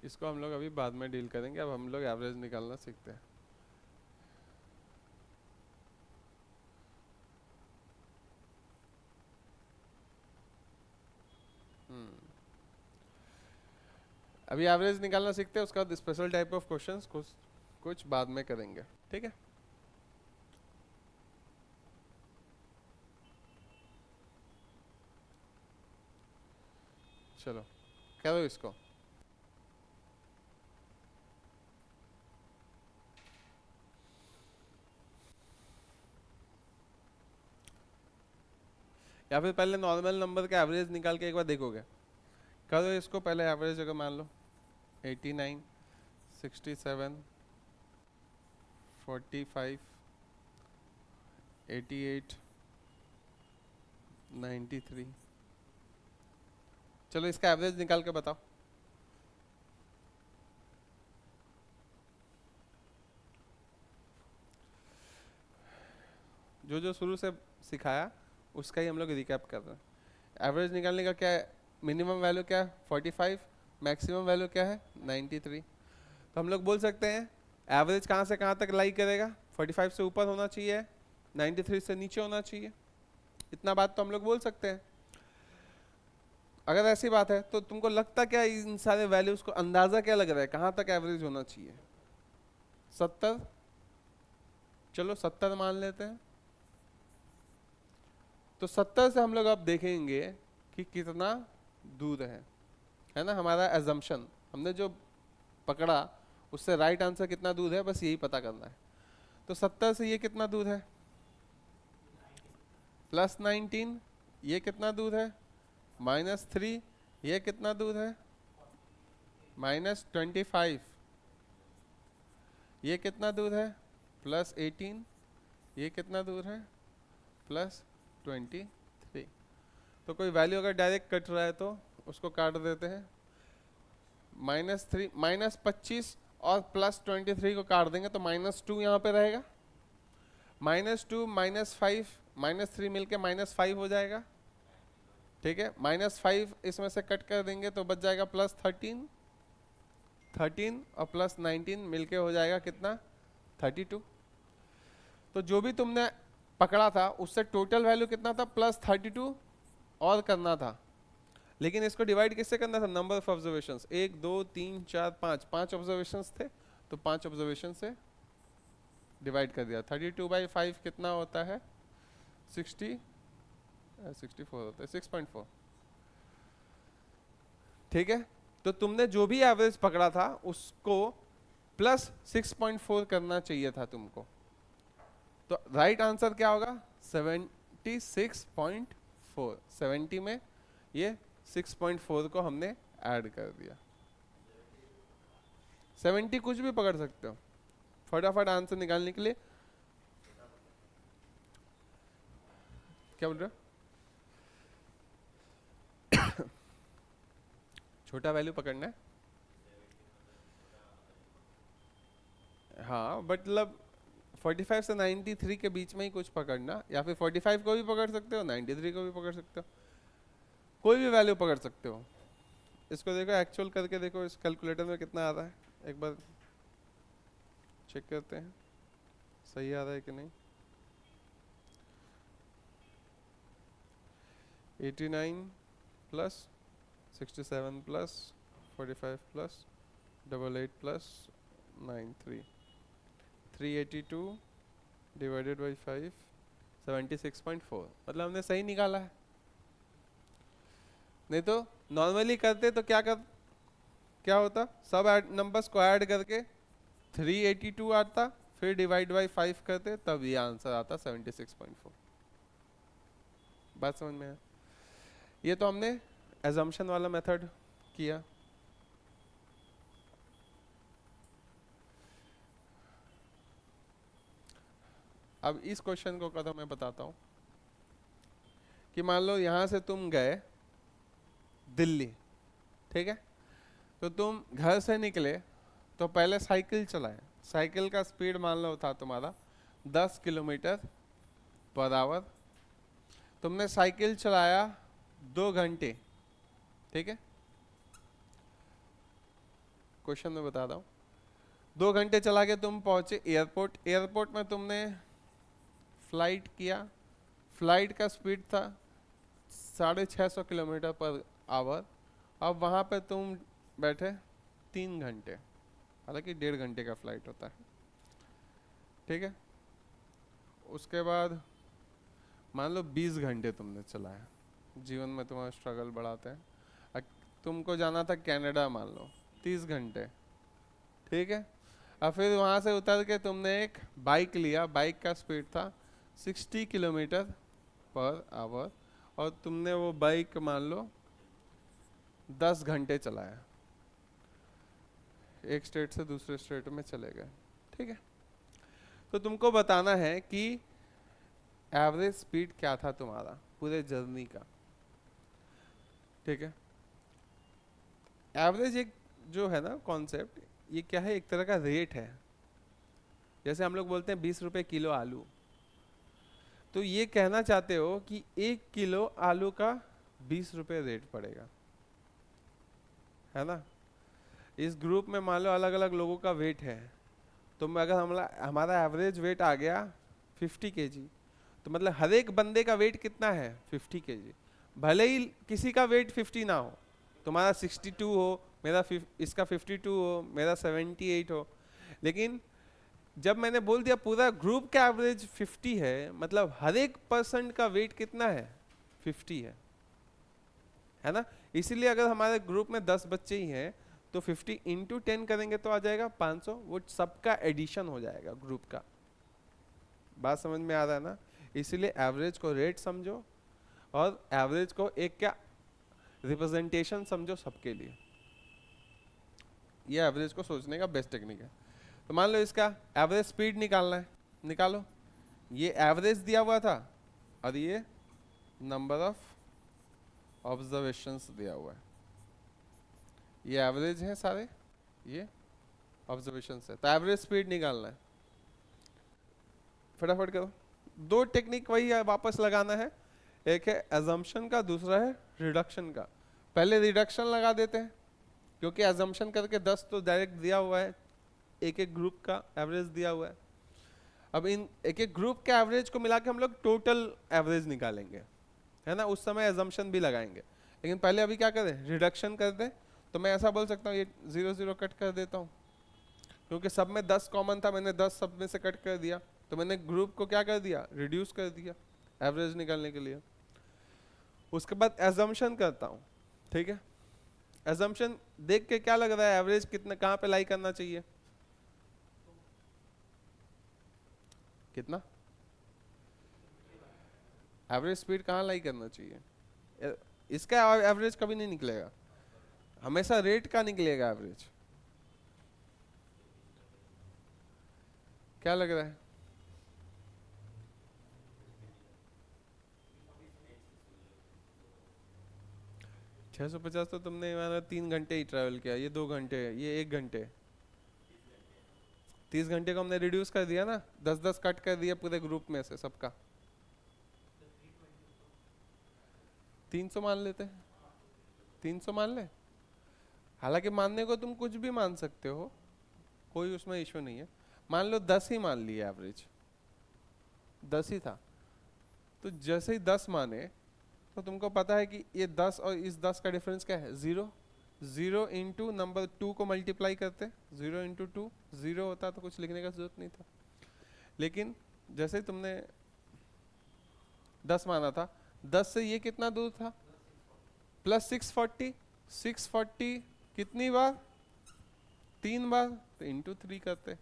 इसको हम लोग अभी बाद में डील करेंगे, अब हम लोग एवरेज निकालना सीखते हैं। अभी एवरेज निकालना सीखते हैं, उसके बाद स्पेशल टाइप ऑफ क्वेश्चंस कुछ बाद में करेंगे। ठीक है, चलो करो इसको। या फिर पहले नॉर्मल नंबर का एवरेज निकाल के एक बार देखोगे? करो इसको पहले एवरेज, अगर मान लो 89 67 45 88 93, चलो इसका एवरेज निकाल के बताओ। जो जो शुरू से सिखाया उसका ही हम लोग रिकैप कर रहे हैं। एवरेज निकालने का क्या है, मिनिमम वैल्यू क्या है 45, मैक्सिमम वैल्यू क्या है 93। तो हम लोग बोल सकते हैं एवरेज कहाँ से कहाँ तक लाई करेगा, 45 से ऊपर होना चाहिए, 93 से नीचे होना चाहिए, इतना बात तो हम लोग बोल सकते हैं। अगर ऐसी बात है तो तुमको लगता क्या इन सारे वैल्यूज को, अंदाजा क्या लग रहा है कहाँ तक एवरेज होना चाहिए? 70, चलो 70 मान लेते हैं। तो 70 से हम लोग अब देखेंगे कि कितना दूर है ना हमारा एजम्पशन, हमने जो पकड़ा उससे राइट आंसर कितना दूर है, बस यही पता करना है। तो 70 से ये कितना दूर है, +19, ये कितना दूर है, -3, ये कितना दूर है, -25, ये कितना दूर है, +18, ये कितना दूर है, +23। तो कोई वैल्यू अगर डायरेक्ट कट रहा है तो उसको काट देते हैं, -3 -25 और +23 को काट देंगे तो -2 यहाँ पे रहेगा, -2 -5 -3 मिलके -5 हो जाएगा। ठीक है, -5 इसमें से कट कर देंगे तो बच जाएगा +13, 13 और +19 मिलके हो जाएगा कितना, 32। तो जो भी तुमने पकड़ा था उससे टोटल वैल्यू कितना था, +32 और करना था, लेकिन इसको डिवाइड किससे करना था, नंबर ऑफ ऑब्जर्वेशंस, 1 2 3 4 5, 5 ऑब्जर्वेशंस थे तो 5 ऑब्जर्वेशन से डिवाइड कर दिया। 32/5 कितना होता है, 64 होता है, 6.4। ठीक है, तो तुमने जो भी एवरेज पकड़ा था उसको +6.4 करना चाहिए था तुमको, तो राइट आंसर क्या होगा, 76.4। 70 में ये 6.4 को हमने ऐड कर दिया। 70 कुछ भी पकड़ सकते हो, फटाफट आंसर निकालने के लिए क्या बोल रहे हो? छोटा वैल्यू पकड़ना है, हाँ मतलब 45 से 93 के बीच में ही कुछ पकड़ना, या फिर 45 को भी पकड़ सकते हो, 93 को भी पकड़ सकते हो, कोई भी वैल्यू पकड़ सकते हो। इसको देखो एक्चुअल करके देखो इस कैलकुलेटर में कितना आ रहा है, एक बार चेक करते हैं सही आ रहा है कि नहीं। 89 plus 67 plus 45 plus 88 plus 93, 382 divided by 5, 76.4, मतलब हमने सही निकाला है। नहीं तो नॉर्मली करते तो क्या होता, सब नंबर्स को ऐड करके 382 आता, फिर डिवाइड बाई 5 करते, तब ये आंसर आता 76.4। बात समझ में है? ये तो हमने एजम्पशन वाला मेथड किया। अब इस क्वेश्चन को कदम मैं बताता हूँ कि मान लो यहाँ से तुम गए दिल्ली, ठीक है, तो तुम घर से निकले तो पहले साइकिल चलाए, साइकिल का स्पीड मान लो था तुम्हारा 10 किलोमीटर पर आवर, तुमने साइकिल चलाया 2 घंटे, ठीक है, क्वेश्चन में बता रहा हूँ। 2 घंटे चला के तुम पहुंचे एयरपोर्ट, एयरपोर्ट में तुमने फ्लाइट किया, फ्लाइट का स्पीड था 650 किलोमीटर पर आवर, अब वहाँ पे तुम बैठे 3 घंटे, हालांकि 1.5 घंटे का फ्लाइट होता है, ठीक है। उसके बाद मान लो 20 घंटे तुमने चलाया, जीवन में तुम्हारा स्ट्रगल बढ़ाते हैं, तुमको जाना था कनाडा, मान लो 30 घंटे, ठीक है। अब फिर वहाँ से उतर के तुमने एक बाइक लिया, बाइक का स्पीड था 60 किलोमीटर पर आवर, और तुमने वो बाइक मान लो 10 घंटे चलाया, एक स्टेट से दूसरे स्टेट में चले गए, ठीक है। तो तुमको बताना है कि एवरेज स्पीड क्या था तुम्हारा पूरे जर्नी का, ठीक है। एवरेज एक जो है ना कॉन्सेप्ट, ये क्या है, एक तरह का रेट है। जैसे हम लोग बोलते हैं 20 रुपए किलो आलू, तो ये कहना चाहते हो कि 1 किलो आलू का 20 रुपए रेट पड़ेगा, है ना। इस ग्रुप में मान लो अलग अलग लोगों का वेट है, तो अगर हमारा एवरेज वेट आ गया 50 केजी, तो मतलब हर एक बंदे का वेट कितना है 50 केजी। भले ही किसी का वेट 50 ना हो, तुम्हारा 62 हो, इसका 52 हो, मेरा 78 हो, लेकिन जब मैंने बोल दिया पूरा ग्रुप का एवरेज 50 है, मतलब हर एक पर्सन का वेट कितना है 50 है ना। इसीलिए अगर हमारे ग्रुप में 10 बच्चे ही हैं तो 50 इंटू 10 करेंगे तो आ जाएगा 500, वो सबका एडिशन हो जाएगा ग्रुप का। बात समझ में आ रहा है ना। इसीलिए एवरेज को रेट समझो और एवरेज को एक क्या रिप्रेजेंटेशन समझो सबके लिए। ये एवरेज को सोचने का बेस्ट टेक्निक है। तो मान लो इसका एवरेज स्पीड निकालना है, निकालो। ये एवरेज दिया हुआ था और ये नंबर ऑफ ऑब्जर्वेशंस दिया हुआ है। ये एवरेज है सारे, ये ऑब्जर्वेशंस है, तो एवरेज स्पीड निकालना है। फटाफट करो। दो टेक्निक वही है, वापस लगाना है। एक है एजम्पशन का, दूसरा है रिडक्शन का। पहले रिडक्शन लगा देते हैं क्योंकि एजम्पशन करके 10 तो डायरेक्ट दिया हुआ है, एक एक ग्रुप का एवरेज दिया हुआ है। अब इन एक एक ग्रुप के एवरेज को मिला के हम लोग टोटल एवरेज निकालेंगे, है ना। उस समय एजम्पशन भी लगाएंगे, लेकिन पहले अभी क्या करें, रिडक्शन कर दें। तो मैं ऐसा बोल सकता हूँ ये 0 0 कट कर देता हूँ, क्योंकि सब में 10 कॉमन था, मैंने 10 सब में से कट कर दिया, तो मैंने ग्रुप को क्या कर दिया, रिड्यूस कर दिया एवरेज निकालने के लिए। उसके बाद एजम्पशन करता हूँ, ठीक है। एजम्पशन देख के क्या लग रहा है, एवरेज कितना कहाँ पे लाई करना चाहिए, कितना एवरेज स्पीड कहाँ लाई करना चाहिए। इसका एवरेज कभी नहीं निकलेगा, हमेशा रेट का निकलेगा एवरेज। क्या लग रहा है, 650 तो तुमने माना 3 घंटे ही ट्रैवल किया, ये 2 घंटे, ये 1 घंटे, 30 घंटे को हमने रिड्यूस कर दिया ना, 10-10 कट कर दिया पूरे ग्रुप में से सबका। 300 मान लेते, 300 मान ले। हालांकि मानने को तुम कुछ भी मान सकते हो, कोई उसमें इशू नहीं है। मान लो 10 ही मान लिया, एवरेज 10 ही था, तो जैसे ही 10 माने तो तुमको पता है कि ये 10 और इस 10 का डिफरेंस क्या है, 0। 0 इंटू नंबर 2 को मल्टीप्लाई करते, 0 इंटू 2 0 होता तो कुछ लिखने का जरूरत नहीं था। लेकिन जैसे ही तुमने 10 माना था, 10 से ये कितना दूर था, प्लस 640, 640 कितनी बार, 3 बार, तो इंटू 3 करते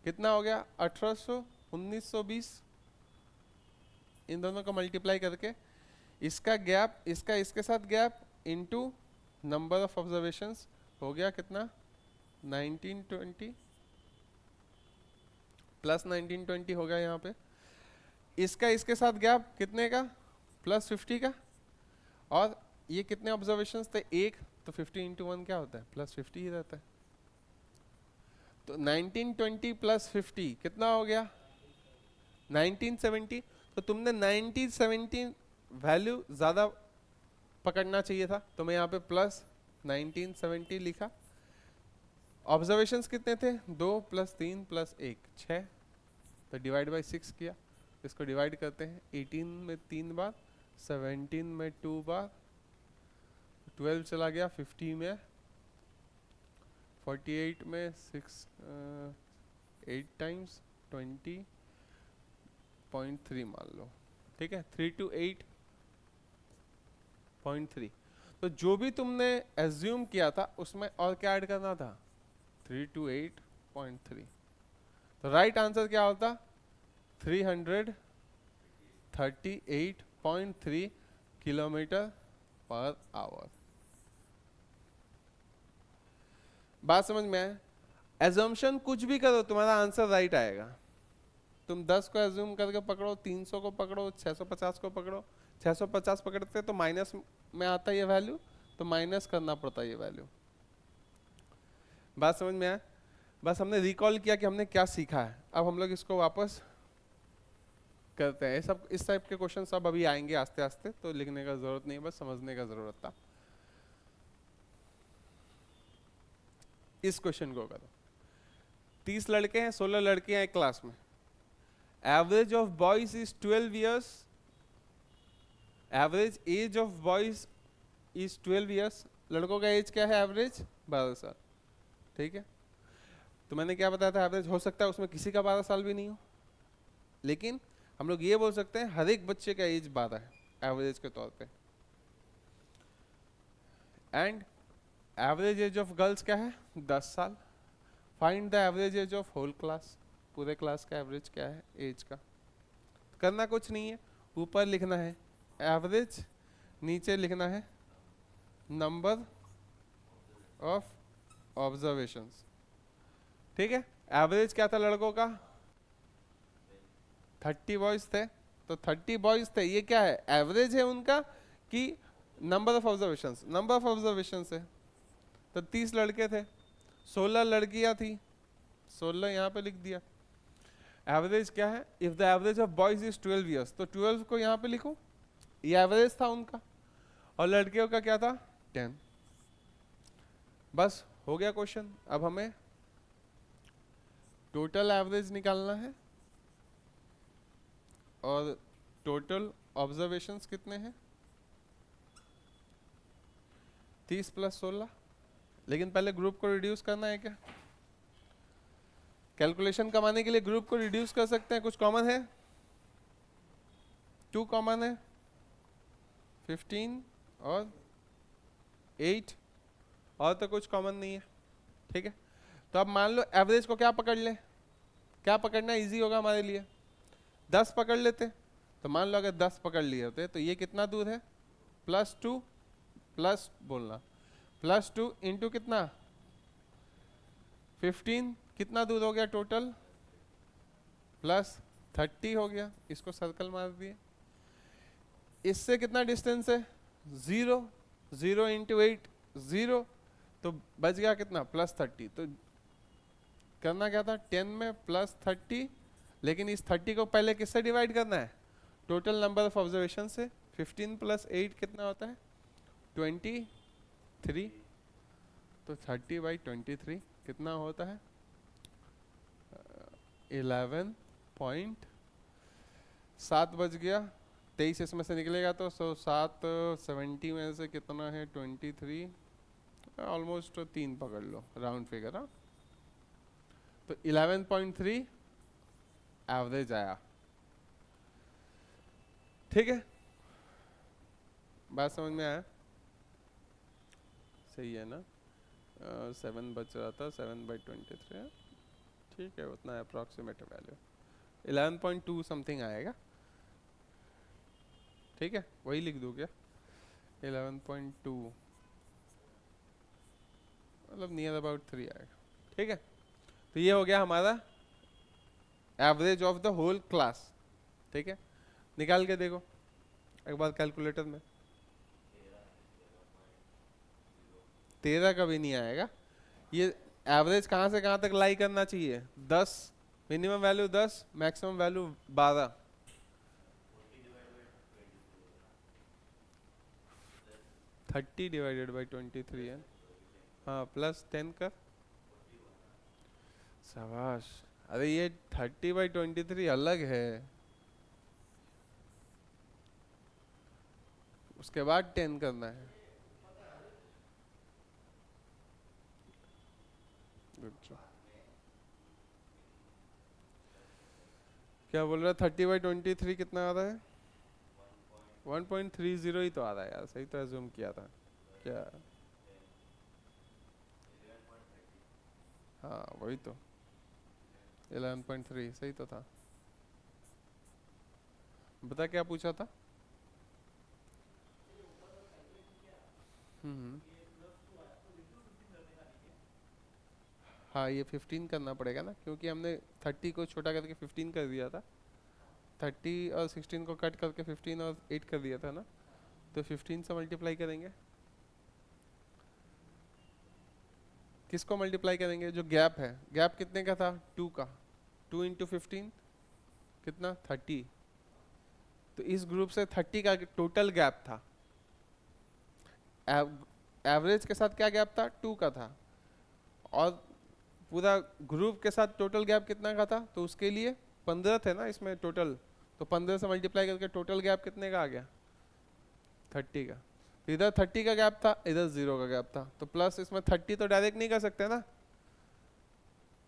कितना हो गया, 1800, 1920। इन दोनों को मल्टीप्लाई करके इसका गैप, इसका इसके साथ gap into number of observations हो गया कितना, 1920 प्लस 1920 हो गया यहाँ पे। इसका इसके साथ गैप कितने का, प्लस 50 का। और ये कितने ऑब्जर्वेशंस थे, एक, तो 50 इंटू 1 क्या होता है, प्लस 50 ही रहता है। तो 1920 प्लस 50 कितना हो गया, 1970। तो तुमने 1970 वैल्यू ज़्यादा पकड़ना चाहिए था, तो मैं यहाँ पे प्लस 1970 लिखा। ऑब्जर्वेशंस कितने थे, 2 प्लस 3 प्लस 1 6, तो डिवाइड बाय 6 किया। इसको डिवाइड करते हैं, 18 में 3 बार, 17 में 2 बार, 12 चला गया, 50 में, 48 में 6 8 टाइम्स 20.3 मान लो, ठीक है, 328.3। तो जो भी तुमने एज्यूम किया था उसमें और क्या ऐड करना था, 328.3। तो राइट आंसर क्या होता, 338.3 किलोमीटर पर आवर। बात समझ में आए? एजम्पशन कुछ भी करो तुम्हारा आंसर राइट आएगा। तुम 10 को एज्यूम करके पकड़ो, 300 को पकड़ो, 650 को पकड़ो, 650 पकड़ते तो माइनस में आता ये वैल्यू, तो माइनस करना पड़ता ये वैल्यू। बात समझ में आए? बस हमने रिकॉल किया कि हमने क्या सीखा है, अब हम लोग इसको वापस करते हैं। सब इस टाइप के क्वेश्चन सब अभी आएंगे आस्ते आस्ते, तो लिखने का जरूरत नहीं, बस समझने का जरूरत था। इस क्वेश्चन को करो, 30 लड़के हैं, 16 लड़कियां हैं क्लास में। Average of boys is 12 years, average age of boys is 12 years. लड़कों का एज क्या है, एवरेज 12 साल, ठीक है। तो मैंने क्या बताया था, एवरेज हो सकता है उसमें किसी का 12 साल भी नहीं हो, लेकिन हम लोग ये बोल सकते हैं हर एक बच्चे का एज 12 है एवरेज के तौर पे। And average age of girls क्या है, 10 साल। Find the average age of whole class, पूरे क्लास का एवरेज क्या है एज का। करना कुछ नहीं है, ऊपर लिखना है एवरेज, नीचे लिखना है नंबर ऑफ ऑब्जर्वेशंस, ठीक है। एवरेज क्या था लड़कों का, 30 बॉयज थे, तो 30 बॉयज थे, ये क्या है, एवरेज है उनका कि number of observations, number of observations है। तो 30 लड़के थे, 16 लड़कियां थी, 16 यहाँ पे लिख दिया। एवरेज क्या है, if the average of boys is 12 years, तो 12 को यहाँ पे लिखो, ये एवरेज था उनका। और लड़कियों का क्या था, 10। बस हो गया क्वेश्चन। अब हमें टोटल एवरेज निकालना है और टोटल ऑब्जर्वेशंस कितने हैं, 30 प्लस 16। लेकिन पहले ग्रुप को रिड्यूस करना है क्या, कैलकुलेशन कमाने के लिए ग्रुप को रिड्यूस कर सकते हैं। कुछ कॉमन है, 2 कॉमन है, 15 और 8, और तो कुछ कॉमन नहीं है, ठीक है। तो अब मान लो एवरेज को क्या पकड़ ले, क्या पकड़ना इजी होगा हमारे लिए, 10 पकड़ लेते। तो मान लो अगर 10 पकड़ लिए होते तो ये कितना दूर है, +2 प्लस बोलना +2 इंटू कितना 15, कितना दूर हो गया टोटल, +30 हो गया। इसको सर्कल मार दिए। इससे कितना डिस्टेंस है, 0, 0 इंटू 8 0, तो बच गया कितना +30। तो करना क्या था 10 में +30, लेकिन इस 30 को पहले किससे डिवाइड करना है, टोटल नंबर ऑफ ऑब्जर्वेशन से। 15 + 8 कितना होता है 23। तो 30/23 कितना होता है 11.7 बज गया। 23 इसमें से निकलेगा तो 7 70 में से कितना है 23, ऑलमोस्ट 3 पकड़ लो राउंड फिगर। हाँ, तो 11.3 एवरेज आया। ठीक है, बात समझ में आया, सही है ना। 7 बच रहा था, 7/23 है, ठीक है, उतना अप्रॉक्सीमेट वैल्यू 11.2 समथिंग आएगा। ठीक है, वही लिख दो क्या 11.2, मतलब नियर अबाउट 3 आएगा। ठीक है, तो ये हो गया हमारा average of the whole class. ठीक है, निकाल के देखो एक बार कैलकुलेटर में। 13 कभी नहीं आएगा। ये एवरेज कहाँ से कहाँ तक लाई करना चाहिए 10, मिनिमम वैल्यू 10, मैक्सिमम वैल्यू 12। 30/23 है, हाँ +10 का। शाबाश, अरे ये 30/23 अलग है, उसके बाद 10 करना है। क्या बोल रहा है 30/23 कितना आ रहा है 1.30 ही तो आ रहा है यार, सही तो एज्यूम किया था क्या। हाँ वही तो 11.3 सही तो था। बता क्या पूछा था। हम्म, हाँ ये 15 करना पड़ेगा ना, क्योंकि हमने 30 को छोटा करके 15 कर दिया था। 30 और 16 को कट करके 15 और 8 कर दिया था ना, तो 15 से मल्टीप्लाई करेंगे। किसको मल्टीप्लाई करेंगे, जो गैप है, गैप कितने का था 2 का, 2 × 15 कितना 30। तो इस ग्रुप से 30 का टोटल गैप था, एवरेज के साथ क्या गैप था 2 का था, और पूरा ग्रुप के साथ टोटल गैप कितना का था, तो उसके लिए 15 थे ना इसमें टोटल, तो 15 से मल्टीप्लाई करके टोटल गैप कितने का आ गया 30 का। इधर 30 का गैप था, इधर 0 का गैप था, तो प्लस इसमें 30 तो डायरेक्ट नहीं कर सकते ना,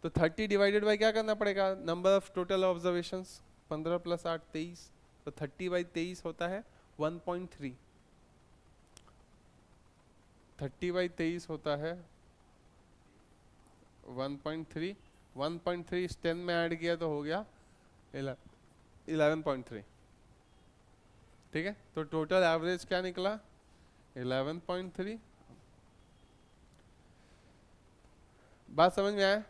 तो 30 डिवाइडेड बाई क्या करना पड़ेगा नंबर ऑफ टोटल ऑब्जर्वेशंस, 15 + 8 23, तो 30/23 होता है 1.3। 30/23 होता है 1.3, 1.3 इस 10 में ऐड किया तो हो गया 11.3। ठीक है, तो टोटल एवरेज क्या निकला 11.3। बात समझ में आया।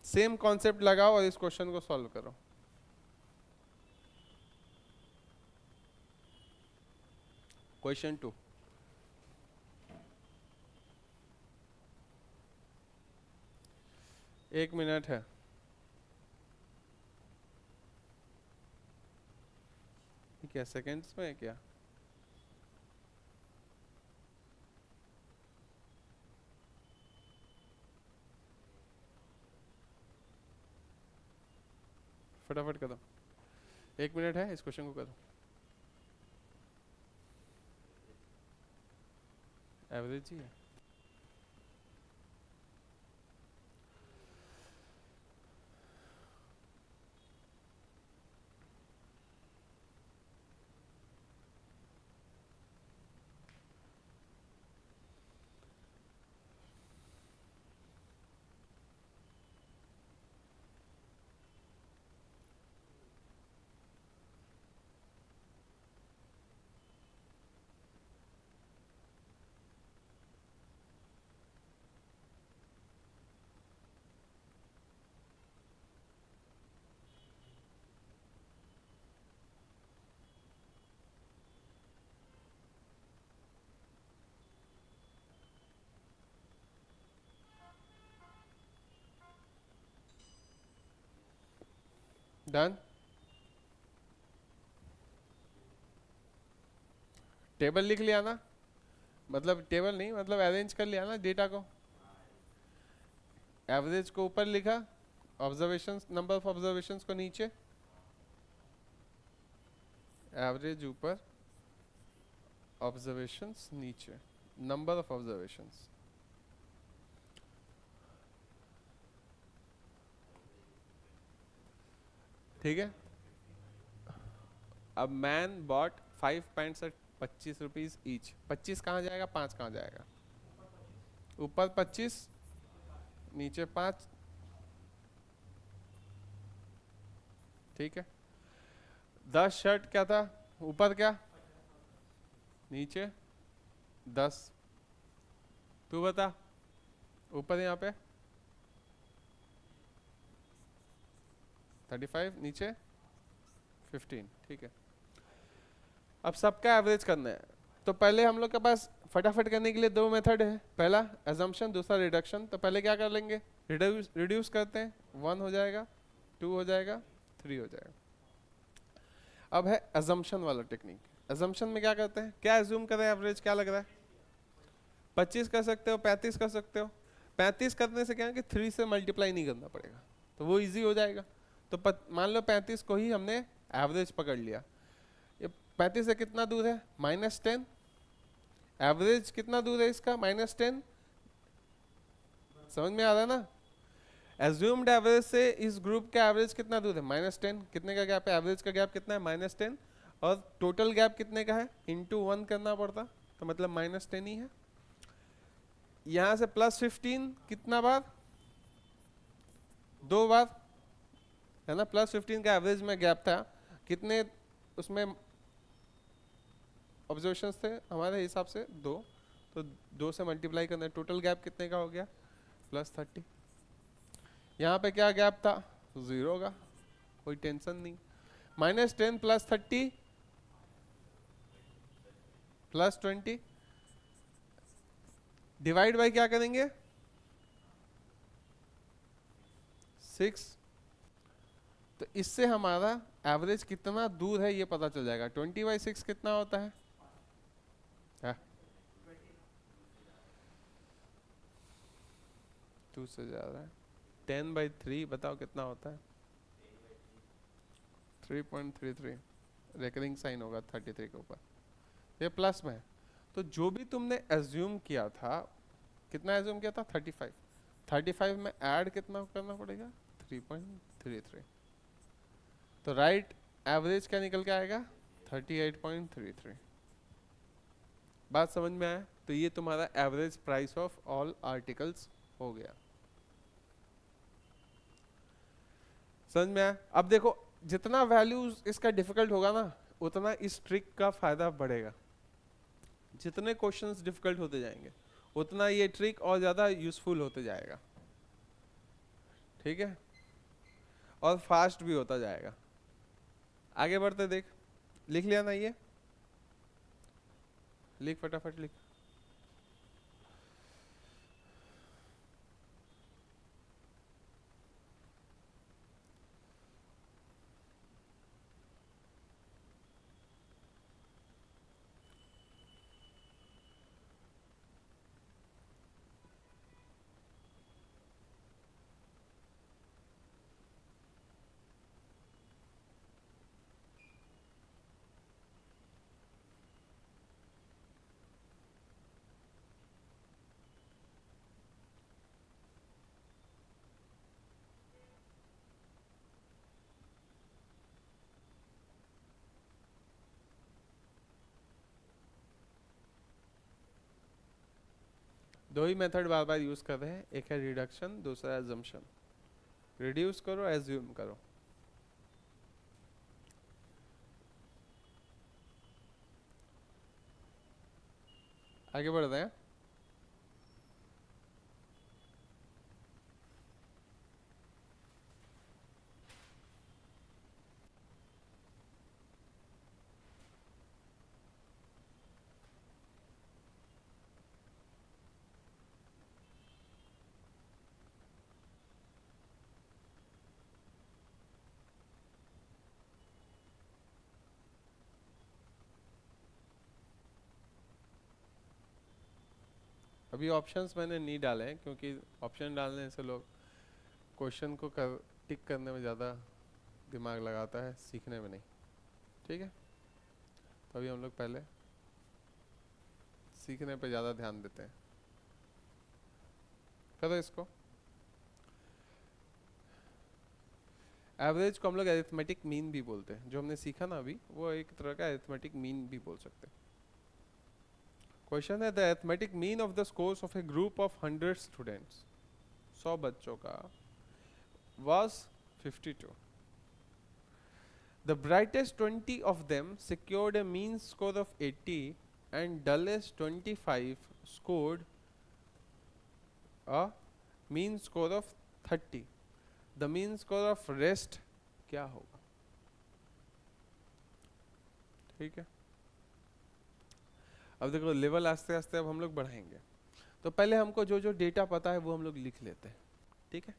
सेम कॉन्सेप्ट लगाओ और इस क्वेश्चन को सॉल्व करो। क्वेश्चन 2, एक मिनट है। क्या सेकेंड्स में है क्या, फटाफट करो, 1 मिनट है, इस क्वेश्चन को करो। एवरेज ही है। डन। टेबल लिख लिया ना, मतलब टेबल नहीं, मतलब अरेंज कर लिया ना डेटा को। एवरेज को ऊपर लिखा, ऑब्जर्वेशंस, नंबर ऑफ ऑब्जर्वेशंस को नीचे, एवरेज ऊपर, ऑब्जर्वेशंस नीचे, नंबर ऑफ ऑब्जर्वेशंस। ठीक है। अब man bought 5 pants at 25 rupees each. 25 कहाँ जाएगा, 5 कहाँ जाएगा? ऊपर 25, नीचे 5। ठीक है। 10 शर्ट क्या था, ऊपर क्या, नीचे 10। तू बता, ऊपर यहाँ पे 35, नीचे 15। ठीक है। अब सबका एवरेज करना है, तो पहले हम लोग के पास फटाफट करने के लिए दो मेथड है, पहला एजम्पशन, दूसरा रिडक्शन। तो पहले क्या कर लेंगे, रिड्यूस करते हैं, 1 हो जाएगा, 2 हो जाएगा, 3 हो जाएगा। अब है एजम्पशन वाला टेक्निक। एजम्पशन में क्या करते हैं, क्या एज्यूम करें, एवरेज क्या लग रहा है? 25 कर सकते हो, 35 कर सकते हो। 35 करने से क्या है कि 3 से मल्टीप्लाई नहीं करना पड़ेगा, तो वो इजी हो जाएगा। तो मान लो 35 को ही हमने एवरेज पकड़ लिया। ये 35 से कितना दूर है, -10। एवरेज कितना दूर है इसका, -10। समझ में आ रहा है ना? एज्यूम्ड एवरेज से इस ग्रुप का एवरेज कितना दूर है, -10। कितने का गैप है, एवरेज का गैप कितना है, -10। और टोटल गैप कितने का है, इंटू 1 करना पड़ता, तो मतलब -10 ही है। यहां से +15 कितना बार, 2 बार है ना। +15 का एवरेज में गैप था, कितने उसमें ऑब्जर्वेशंस थे हमारे हिसाब से 2, तो 2 से मल्टीप्लाई करना है, टोटल गैप कितने का हो गया, +30। यहाँ पे क्या गैप था, 0 का, कोई टेंशन नहीं। -10 +30 +20, डिवाइड बाई क्या करेंगे, 6। तो इससे हमारा एवरेज कितना दूर है ये पता चल जाएगा। 20/6 कितना होता है, 2 से ज्यादा है। 10/3 बताओ कितना होता है, 3.33। रेकरिंग साइन होगा 33 के ऊपर, ये प्लस में है। तो जो भी तुमने एज्यूम किया था, कितना एज्यूम किया था, 35। 35 में ऐड कितना करना पड़ेगा, 3.33। तो राइट एवरेज क्या निकल के आएगा, 38.33। बात समझ में आया? तो ये तुम्हारा average price of all articles हो गया। समझ में आया? अब देखो, जितना वैल्यूज इसका डिफिकल्ट होगा ना, उतना इस ट्रिक का फायदा बढ़ेगा। जितने क्वेश्चंस डिफिकल्ट होते जाएंगे, उतना ये ट्रिक और ज्यादा यूजफुल होते जाएगा। ठीक है, और फास्ट भी होता जाएगा। आगे बढ़ते देख, लिख लिया ना ये, लिख फटाफट लिख। दो ही मेथड बार बार यूज कर रहे हैं, एक है रिडक्शन, दूसरा एजम्पशन। रिड्यूस करो, एज्यूम करो। आगे बढ़ रहे हैं। अभी ऑप्शंस मैंने नहीं डाले हैं क्योंकि ऑप्शन डालने से लोग क्वेश्चन को टिक करने में ज़्यादा दिमाग लगाता है, सीखने में नहीं। ठीक है, तो अभी हम लोग पहले सीखने पे ज़्यादा ध्यान देते हैं। करो इसको। एवरेज को हम लोग अरिथमेटिक मीन भी बोलते हैं। जो हमने सीखा ना अभी, वो एक तरह का अरिथमेटिक मीन भी बोल सकते हैं। क्वेश्चन है the arithmetic mean of the scores of A group of 100 students, 100 बच्चों का, was 52. The brightest 20 of them secured a mean score of 80 and dullest 25 scored a mean score of 30. The mean score of rest क्या होगा? ठीक है, अब देखो level आस्ते आस्ते अब हम लोग बढ़ाएंगे। तो पहले हमको जो जो डेटा पता है वो हम लोग लिख लेते हैं। ठीक है,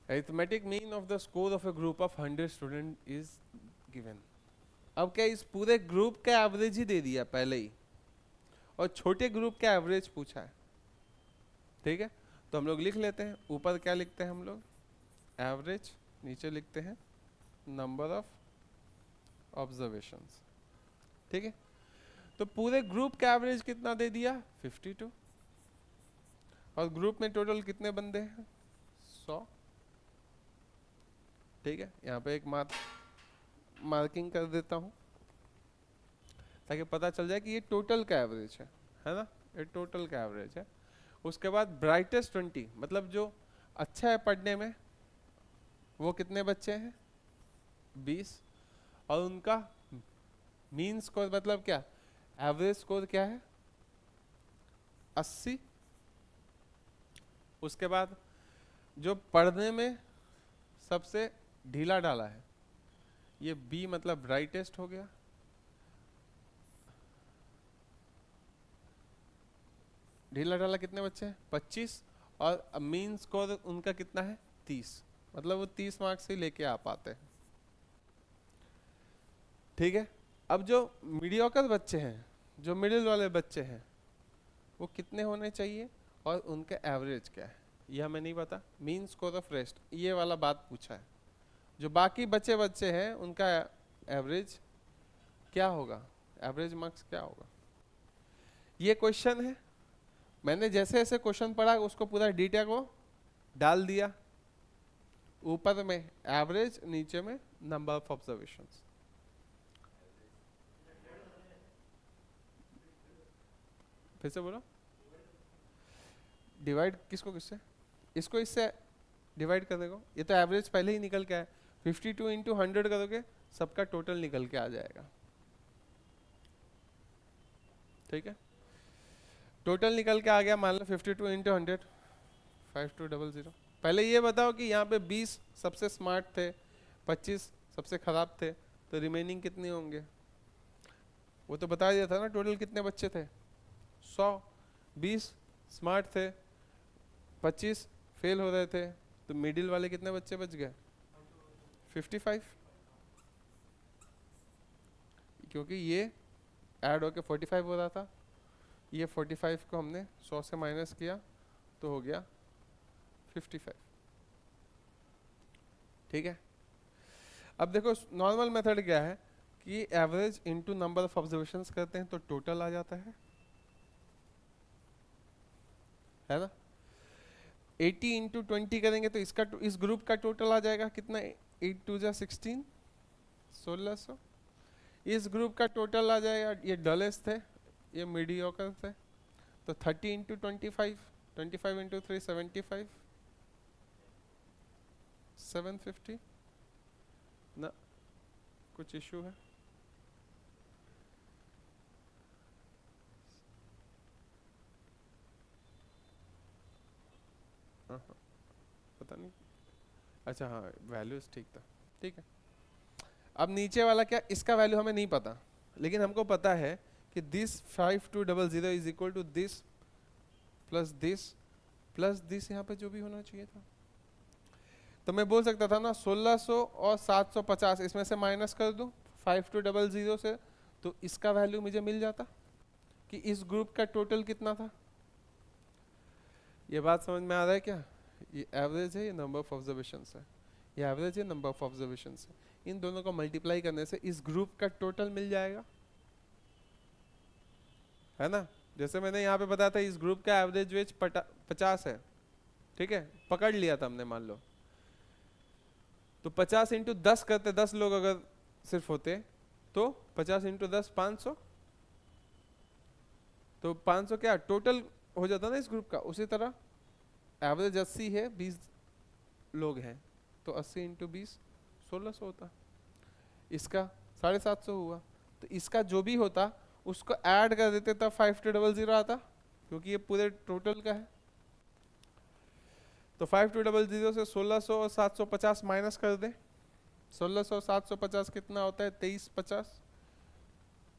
arithmetic mean of the score of a group of 100 student is given। अब क्या इस पूरे ग्रुप का एवरेज ही दे दिया पहले ही, और छोटे ग्रुप का एवरेज पूछा है। ठीक है, तो हम लोग लिख लेते हैं। ऊपर क्या लिखते हैं हम लोग? एवरेज, नीचे लिखते हैं नंबर ऑफ ऑब्जर्वेशंस। ठीक है, तो पूरे ग्रुप का एवरेज कितना दे दिया? 52। और ग्रुप में टोटल कितने बंदे हैं? 100। ठीक है, यहाँ पे एक मार्किंग कर देता हूँ ताकि पता चल जाए कि ये टोटल का एवरेज है ना? ये टोटल का एवरेज है। उसके बाद ब्राइटेस्ट 20, मतलब जो अच्छा है पढ़ने में, वो कितने बच्चे हैं? 20। और उनका मीन स्कोर मतलब क्या? एवरेज स्कोर क्या है? 80। उसके बाद जो पढ़ने में सबसे ढीला डाला है, ये बी मतलब ब्राइटेस्ट हो गया। ढीला डाला कितने बच्चे हैं? 25। और मीन स्कोर उनका कितना है? 30। मतलब वो 30 मार्क्स ही लेके आ पाते हैं। ठीक है, अब जो मीडियोकर बच्चे हैं, जो मिडिल वाले बच्चे हैं, वो कितने होने चाहिए और उनका एवरेज क्या है, ये हमें नहीं पता। मीन स्कोर ऑफ रेस्ट, ये वाला बात पूछा है। जो बाकी बच्चे हैं उनका एवरेज क्या होगा? एवरेज मार्क्स क्या होगा? ये क्वेश्चन है। मैंने जैसे जैसे क्वेश्चन पढ़ा उसको पूरा डिटेल को डाल दिया। ऊपर में एवरेज, नीचे में नंबर ऑफ ऑब्जर्वेशंस। फिर से बोलो। डिवाइड किसको किससे? इसको इससे डिवाइड कर देगा। ये तो एवरेज पहले ही निकल के आया। 52 इंटू 100 करोगे, सबका टोटल निकल के आ जाएगा। ठीक है, टोटल निकल के आ गया। मान लो 52 इंटू 100, 5200। पहले ये बताओ कि यहाँ पे 20 सबसे स्मार्ट थे, 25 सबसे खराब थे, तो रिमेनिंग कितने होंगे? वो तो बता दिया था ना टोटल कितने बच्चे थे? 100। 20 स्मार्ट थे, 25 फेल हो रहे थे, तो मिडिल वाले कितने बच्चे बच गए? 55। क्योंकि ये ऐड होके 45 हो रहा था, ये 45 को हमने 100 से माइनस किया तो हो गया 55। ठीक है, अब देखो नॉर्मल मेथड क्या है कि average into number of observations करते हैं तो टोटल आ जाता है ना? 80 इंटू 20 करेंगे तो इसका इस ग्रुप का टोटल आ जाएगा कितना? 8 2 जा 16, 1600। इस ग्रुप का टोटल आ जाएगा, ये डलेस्ट थे, ये मीडियोकर थे, तो 30 इंटू 25, 25 इंटू 3 75, 750 ना? कुछ इशू है? हाँ, पता नहीं। अच्छा हाँ, वैल्यूज ठीक था। ठीक है, अब नीचे वाला क्या? इसका वैल्यू हमें नहीं पता, लेकिन हमको पता है कि this 5200 is equal to this plus this यहाँ पे जो भी होना चाहिए था। तो मैं बोल सकता था ना 1600 और 750 इसमें से माइनस कर दूं 5200 से, तो इसका वैल्यू मुझे मिल जाता कि इस ग्रुप का टोटल कितना था। ये बात समझ में आ रहा है क्या? ये एवरेज है, ये नंबर ऑफ ऑब्जर्वेशन है। ये एवरेज है, नंबर ऑफ ऑब्जर्वेशन है। इन दोनों को मल्टीप्लाई करने से इस ग्रुप का टोटल मिल जाएगा, है ना। जैसे मैंने यहाँ पे बताया था, इस ग्रुप का एवरेज वेज 50 है, ठीक है, पकड़ लिया था हमने मान लो। तो 50 इंटू 10 करते, 10 लोग अगर सिर्फ होते तो 50 इंटू 10 500, तो 500 क्या टोटल हो जाता ना इस ग्रुप का। उसी तरह एवरेज 80 है, 20 लोग हैं, तो 80 इंटू 20 1600 होता। इसका 750 हुआ। तो इसका जो भी होता उसको ऐड कर देते तब 5200 आता, क्योंकि ये पूरे टोटल का है। तो 5200 से 1600 और 750 माइनस कर दे। 1600 और 750 कितना होता है? 2350।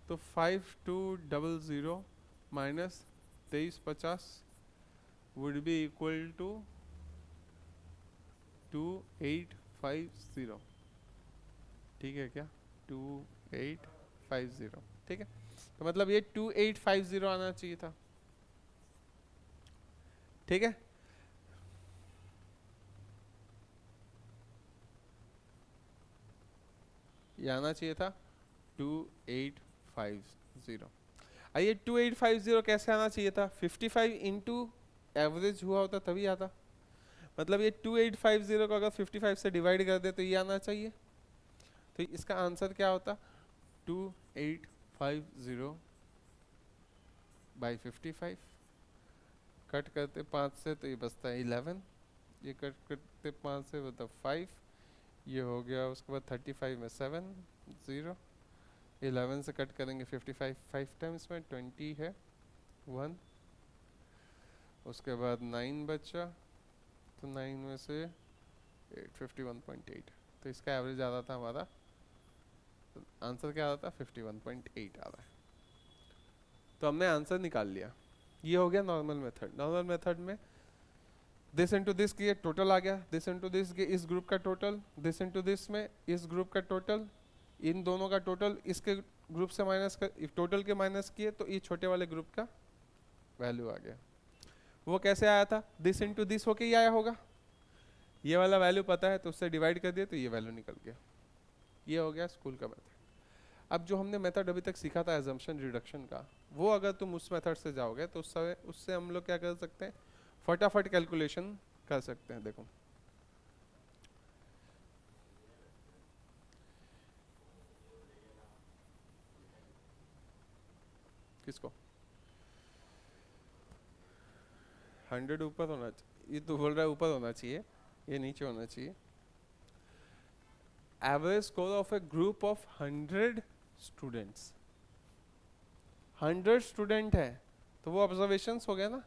तो 5200 minus 2350 would be equal to 2850। ठीक है क्या? 2850, ठीक है। तो मतलब ये 2850 आना चाहिए था, ठीक है। ये आना चाहिए था 2850। आइए 2850 कैसे आना चाहिए था? 55 इंटू एवरेज हुआ होता तभी आता। मतलब ये 2850 को अगर 55 से डिवाइड कर दे तो ये आना चाहिए। तो इसका आंसर क्या होता? 2850 बाई 55। कट करते 5 से तो ये बचता है 11, ये कट करते 5 से मतलब 5, ये हो गया। उसके बाद 35 में 7 0, 11 से कट करेंगे 55, 5 टाइम्स में 20 है 1, उसके बाद 9 बचा, तो 9 में से 51.8। तो इसका एवरेज आ रहा था हमारा, तो आंसर क्या आ रहा था? 51.8 आ रहा है। तो हमने आंसर निकाल लिया। ये हो गया नॉर्मल मेथड। नॉर्मल मेथड में दिस इनटू दिस किए, टोटल आ गया। दिस इनटू दिस किए, इस ग्रुप का टोटल। दिस इनटू दिस में इस ग्रुप का टोटल, इन दोनों का टोटल इसके ग्रुप से माइनस कर, टोटल के माइनस किए तो ये छोटे वाले ग्रुप का वैल्यू आ गया। वो कैसे आया था? दिस इनटू दिस होके ही आया होगा। ये वाला वैल्यू पता है तो उससे डिवाइड कर दिया तो ये वैल्यू निकल गया। ये हो गया स्कूल का मेथड। अब जो हमने मेथड अभी तक सीखा था एजम्पशन रिडक्शन का, वो अगर तुम उस मेथड से जाओगे तो उससे हम लोग क्या कर सकते हैं? फटाफट कैलकुलेशन कर सकते हैं। देखो किसको 100 ऊपर होना चाहिए? ये तो बोल रहा है ऊपर होना चाहिए, ये नीचे होना चाहिए। Average score of A group of 100 students. 100 student है तो वो ऑब्जर्वेशंस हो गया ना,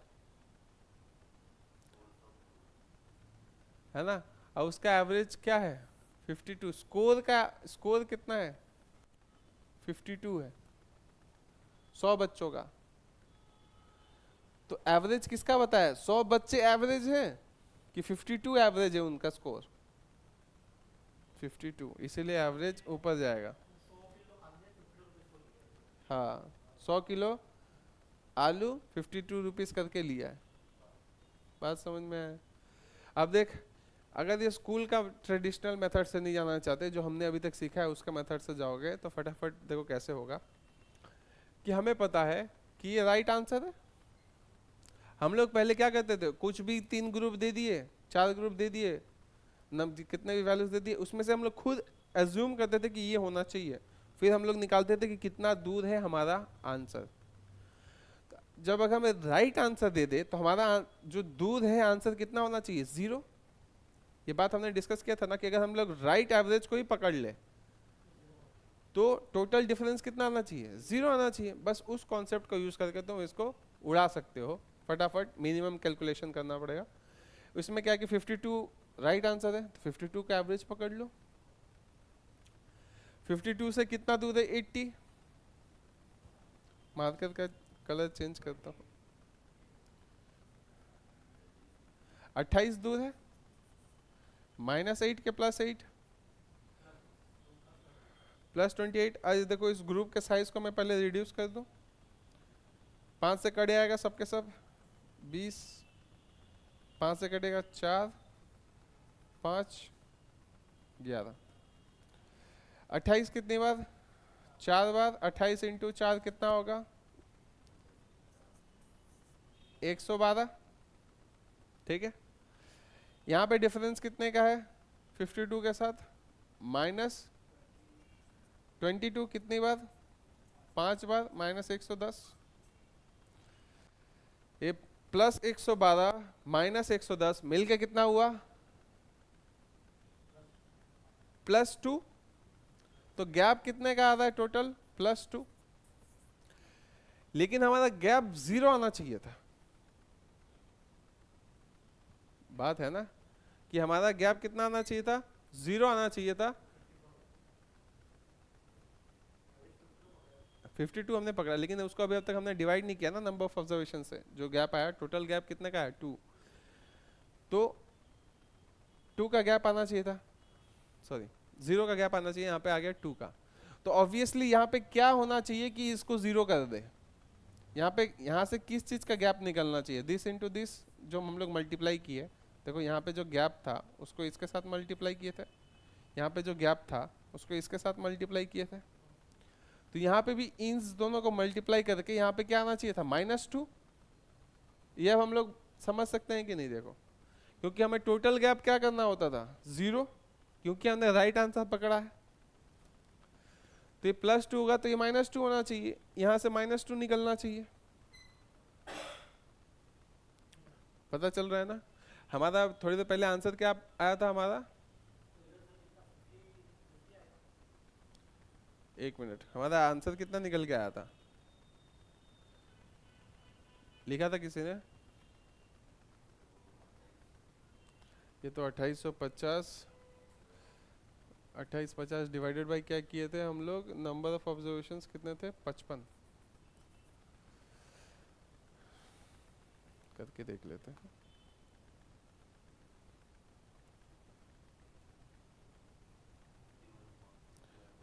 है ना। और उसका एवरेज क्या है? 52। स्कोर कितना है? 52 है 100 बच्चों का। तो एवरेज किसका बताया? 100 बच्चे एवरेज हैं कि 52 एवरेज है उनका स्कोर? 52, इसीलिए एवरेज ऊपर जाएगा। हाँ 100 किलो आलू 52 रुपीस करके लिया है। बात समझ में आया? अब देख, अगर ये स्कूल का ट्रेडिशनल मेथड से नहीं जाना चाहते, जो हमने अभी तक सीखा है उसका मेथड से जाओगे तो फटाफट देखो कैसे होगा। कि हमें पता है कि ये राइट आंसर है। हम लोग पहले क्या करते थे? कुछ भी 3 ग्रुप दे दिए, 4 ग्रुप दे दिए, कितने भी वैल्यूज दे दिए, उसमें से हम लोग खुद एज्यूम करते थे कि ये होना चाहिए। फिर हम लोग निकालते थे कि कितना दूर है हमारा आंसर। जब अगर हमें राइट आंसर दे दे तो हमारा जो दूर है आंसर कितना होना चाहिए? 0। ये बात हमने डिस्कस किया था ना कि अगर हम लोग राइट एवरेज को ही पकड़ ले तो टोटल डिफरेंस कितना आना चाहिए? 0 आना चाहिए। बस उस कॉन्सेप्ट को यूज करके तुम इसको उड़ा सकते हो। फटाफट मिनिमम कैलकुलेशन करना पड़ेगा। इसमें क्या है कि 52 राइट आंसर है तो 52 का एवरेज पकड़ लो। 52 से कितना दूर है? 80। मार्कर का कलर चेंज करता हूँ। 28 दूर है, -8 के +8 +28। आज देखो इस ग्रुप के साइज को मैं पहले रिड्यूस कर दूं, 5 से कट आएगा सबके सब 20, 5 से कटेगा 4, 5, 11, 28 कितनी बार, 4 बार, 28 इंटू 4 कितना होगा, 112। ठीक है, यहाँ पे डिफरेंस कितने का है, 52 के साथ, -22 कितनी बार, 5 बार, -110। ये +112 -110 मिलके कितना हुआ, +2। तो गैप कितने का आ रहा है टोटल, +2। लेकिन हमारा गैप 0 आना चाहिए था। बात है ना कि हमारा गैप कितना आना चाहिए था, 0 आना चाहिए था। 52 हमने पकड़ा, लेकिन उसको अभी अब तक हमने डिवाइड नहीं किया ना नंबर ऑफ ऑब्जर्वेशन से। जो गैप आया, टोटल गैप कितने का है, 2। तो 2 का गैप आना चाहिए था, सॉरी 0 का गैप आना चाहिए, यहाँ पे आ गया 2 का। तो ऑब्वियसली यहाँ पे क्या होना चाहिए कि इसको 0 कर दे। यहाँ से किस चीज का गैप निकलना चाहिए, दिस इंटू दिस, जो हम लोग मल्टीप्लाई किए। देखो यहाँ पे जो गैप था उसको इसके साथ मल्टीप्लाई किए थे, यहाँ पे जो गैप था उसको इसके साथ मल्टीप्लाई किए थे। तो यहाँ पे भी इन दोनों को मल्टीप्लाई करके यहाँ पे क्या आना चाहिए था, -2। ये अब हम लोग समझ सकते हैं कि नहीं, देखो क्योंकि हमें टोटल गैप क्या करना होता था, 0, क्योंकि हमने राइट आंसर पकड़ा है। तो ये +2 होगा तो ये -2 होना चाहिए, यहाँ से -2 निकलना चाहिए। पता चल रहा है ना। हमारा थोड़ी देर पहले आंसर क्या आया था हमारा, 1 मिनट, हमारा आंसर कितना निकल के आया था, लिखा था किसी ने, ये तो 2850 डिवाइडेड बाय क्या किए थे हम लोग, नंबर ऑफ ऑब्जर्वेशंस कितने थे, 55। करके देख लेते हैं।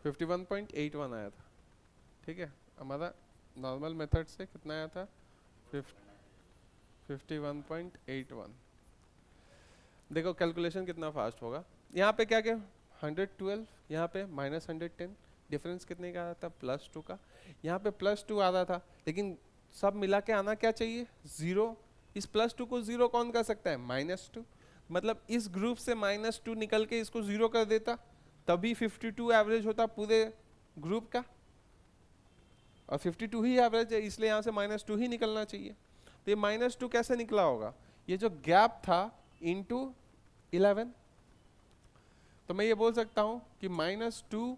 $51.81 आया था। ठीक है, हमारा नॉर्मल मेथड से कितना आया था, 51.81। देखो कैलकुलेशन कितना फास्ट होगा। यहाँ पे क्या क्या 112, यहाँ पे -110, डिफरेंस कितने का आया था, +2 का। यहाँ पे +2 आ रहा था, लेकिन सब मिला के आना क्या चाहिए, 0। इस +2 को 0 कौन कर सकता है, -2। मतलब इस ग्रुप से -2 निकल के इसको 0 कर देता, तभी 52 एवरेज होता पूरे ग्रुप का, और 52 ही एवरेज है, इसलिए यहाँ से -2 ही निकलना चाहिए। तो ये -2 कैसे निकला होगा, ये जो गैप था इंटू 11। तो मैं ये बोल सकता हूँ कि -2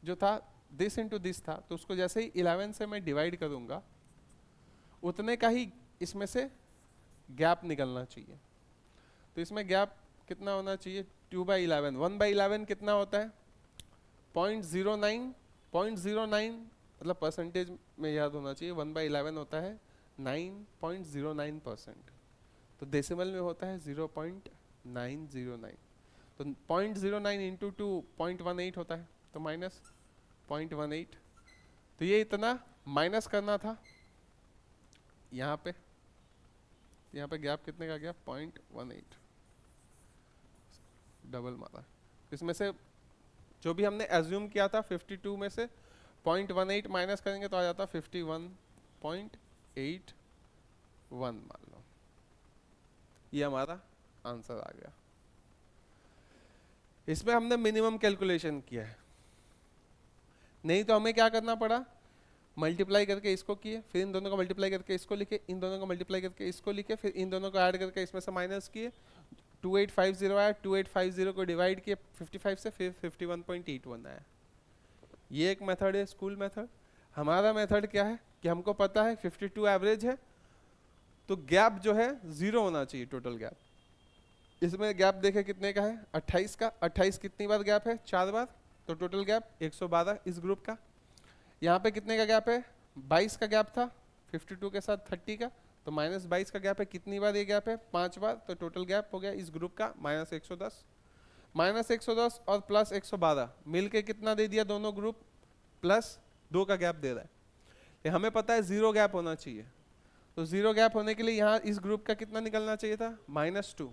जो था दिस इंटू दिस था, तो उसको जैसे ही 11 से मैं डिवाइड करूंगा उतने का ही इसमें से गैप निकलना चाहिए। तो इसमें गैप कितना होना चाहिए, 2/11। 1/11 कितना होता है, 0.09। 0.09 मतलब परसेंटेज में याद होना चाहिए, 1/11 होता है 9.09%। तो डेसिमल में होता है 0.909। तो 0.09 इंटू 2 0.18 होता है, तो -0.18। तो ये इतना माइनस करना था यहाँ पे गैप कितने का गया, 0.18, डबल मारा। इसमें से जो भी हमने एज्यूम किया था 52 में से 0.18 माइनस करेंगे तो आ जाता 51.81 मान लो। ये हमारा आंसर आ गया। इसमें हमने मिनिमम कैलकुलेशन किया है, नहीं तो हमें क्या करना पड़ा, मल्टीप्लाई करके इसको किए, फिर इन दोनों को मल्टीप्लाई करके इसको लिखे, इन दोनों को मल्टीप्लाई करके इसको लिखे, फिर इन दोनों को ऐड करके इसमें से माइनस किए, 2850 आया, 2850 को डिवाइड किए 55 से, फिर 51.81 आया। ये एक मेथड है, स्कूल मेथड। हमारा मेथड क्या है कि हमको पता है 52 एवरेज है, तो गैप जो है 0 होना चाहिए, टोटल गैप। इसमें गैप देखे कितने का है, 28 का। 28 कितनी बार गैप है, 4 बार, तो टोटल गैप 112 इस ग्रुप का। यहाँ पे कितने का गैप है, 22 का गैप था 52 के साथ 30 का, तो -22 का गैप है, कितनी बार ये गैप है, 5 बार, तो टोटल गैप हो गया इस ग्रुप का -110। -110 और +112 मिलके कितना दे दिया दोनों ग्रुप, +2 का गैप दे रहा है। ये हमें पता है 0 गैप होना चाहिए, तो 0 गैप होने के लिए यहाँ इस ग्रुप का कितना निकलना चाहिए था, -2,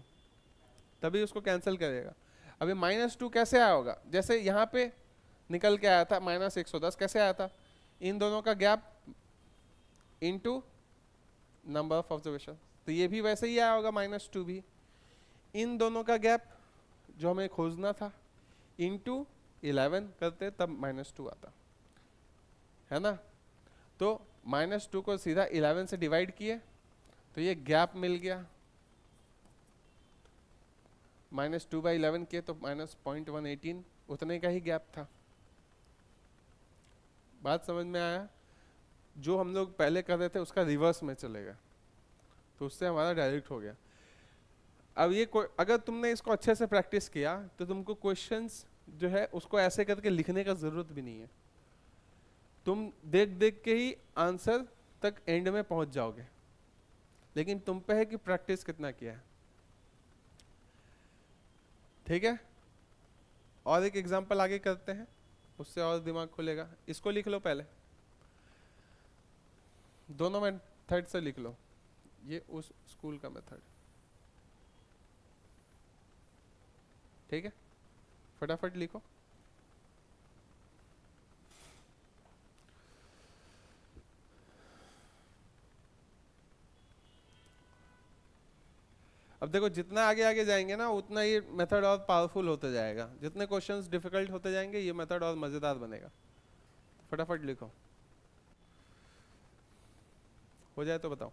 तभी उसको कैंसिल करेगा। अभी -2 कैसे आया होगा, जैसे यहाँ पे निकल के आया था -110, कैसे आया था, इन दोनों का gap into number of observation, तो ये भी वैसे ही आया होगा -2 भी। इन दोनों का गैप जो हमें खोजना था इनटू 11 करते तब -2 आता है ना, तो -2 को सीधा 11 से डिवाइड किए तो ये गैप मिल गया, -2/11 किए तो -0.118, उतने का ही गैप था। बात समझ में आया, जो हम लोग पहले कर रहे थे उसका रिवर्स में चलेगा, तो उससे हमारा डायरेक्ट हो गया। अब ये अगर तुमने इसको अच्छे से प्रैक्टिस किया तो तुमको क्वेश्चंस जो है उसको ऐसे करके लिखने का जरूरत भी नहीं है, तुम देख देख के ही आंसर तक एंड में पहुंच जाओगे, लेकिन तुम पे है कि प्रैक्टिस कितना किया है। ठीक है, और एक एग्जांपल आगे करते हैं, उससे और दिमाग खुलेगा। इसको लिख लो पहले, दोनों मेथड से लिख लो, ये उस स्कूल का मेथड, ठीक है, फटाफट लिखो। अब देखो जितना आगे आगे जाएंगे ना उतना ये मेथड और पावरफुल होते जाएगा, जितने क्वेश्चंस डिफिकल्ट होते जाएंगे ये मेथड और मजेदार बनेगा। फटाफट लिखो, हो जाए तो बताओ।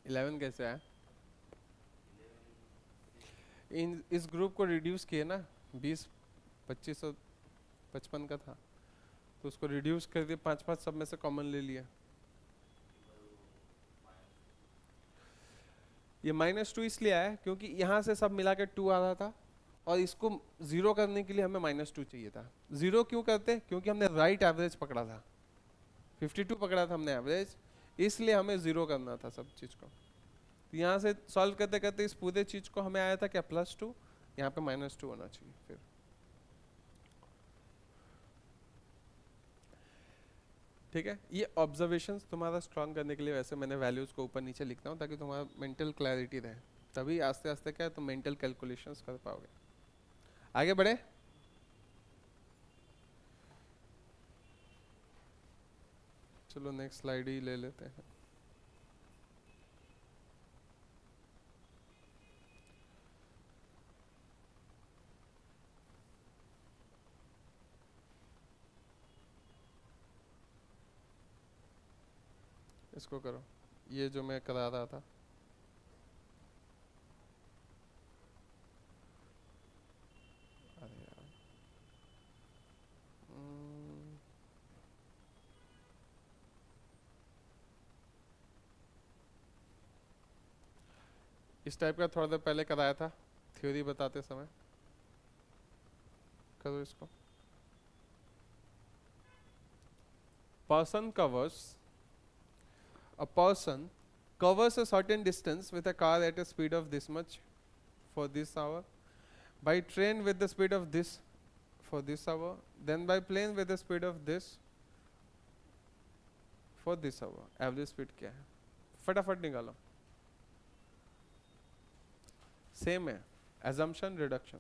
इलेवन कैसे आया, इन इस ग्रुप को रिड्यूस किए ना, 20 25 और 55 का था, तो उसको रिड्यूस कर दिया, 5 5 सब में से कॉमन ले लिया। ये -2 इसलिए आया क्योंकि यहाँ से सब मिला के 2 आ रहा था और इसको 0 करने के लिए हमें -2 चाहिए था। 0 क्यों करते? क्योंकि हमने राइट एवरेज पकड़ा था, 52 पकड़ा था हमने एवरेज, इसलिए हमें 0 करना था सब चीज़ को। तो यहाँ से सॉल्व करते करते इस पूरे चीज़ को हमें आया था क्या, +2, यहाँ पे -2 होना चाहिए फिर। ठीक है, ये ऑब्जर्वेशंस तुम्हारा स्ट्रॉन्ग करने के लिए वैसे मैंने वैल्यूज को ऊपर नीचे लिखता हूँ ताकि तुम्हारा मेंटल क्लैरिटी रहे, तभी आस्ते आस्ते क्या है तुम मेंटल कैलकुलेशंस कर पाओगे। आगे बढ़े। चलो नेक्स्ट स्लाइड ही ले लेते हैं। इसको करो, ये जो मैं करा रहा था। अरे यार, इस टाइप का थोड़ा देर पहले कराया था थ्योरी बताते समय। करो इसको। A person covers a certain distance with a car at a speed of this much for this hour, by train with the speed of this for this hour, then by plane with the speed of this for this hour. Average speed क्या है, फटाफट निकालो। Same है, assumption reduction.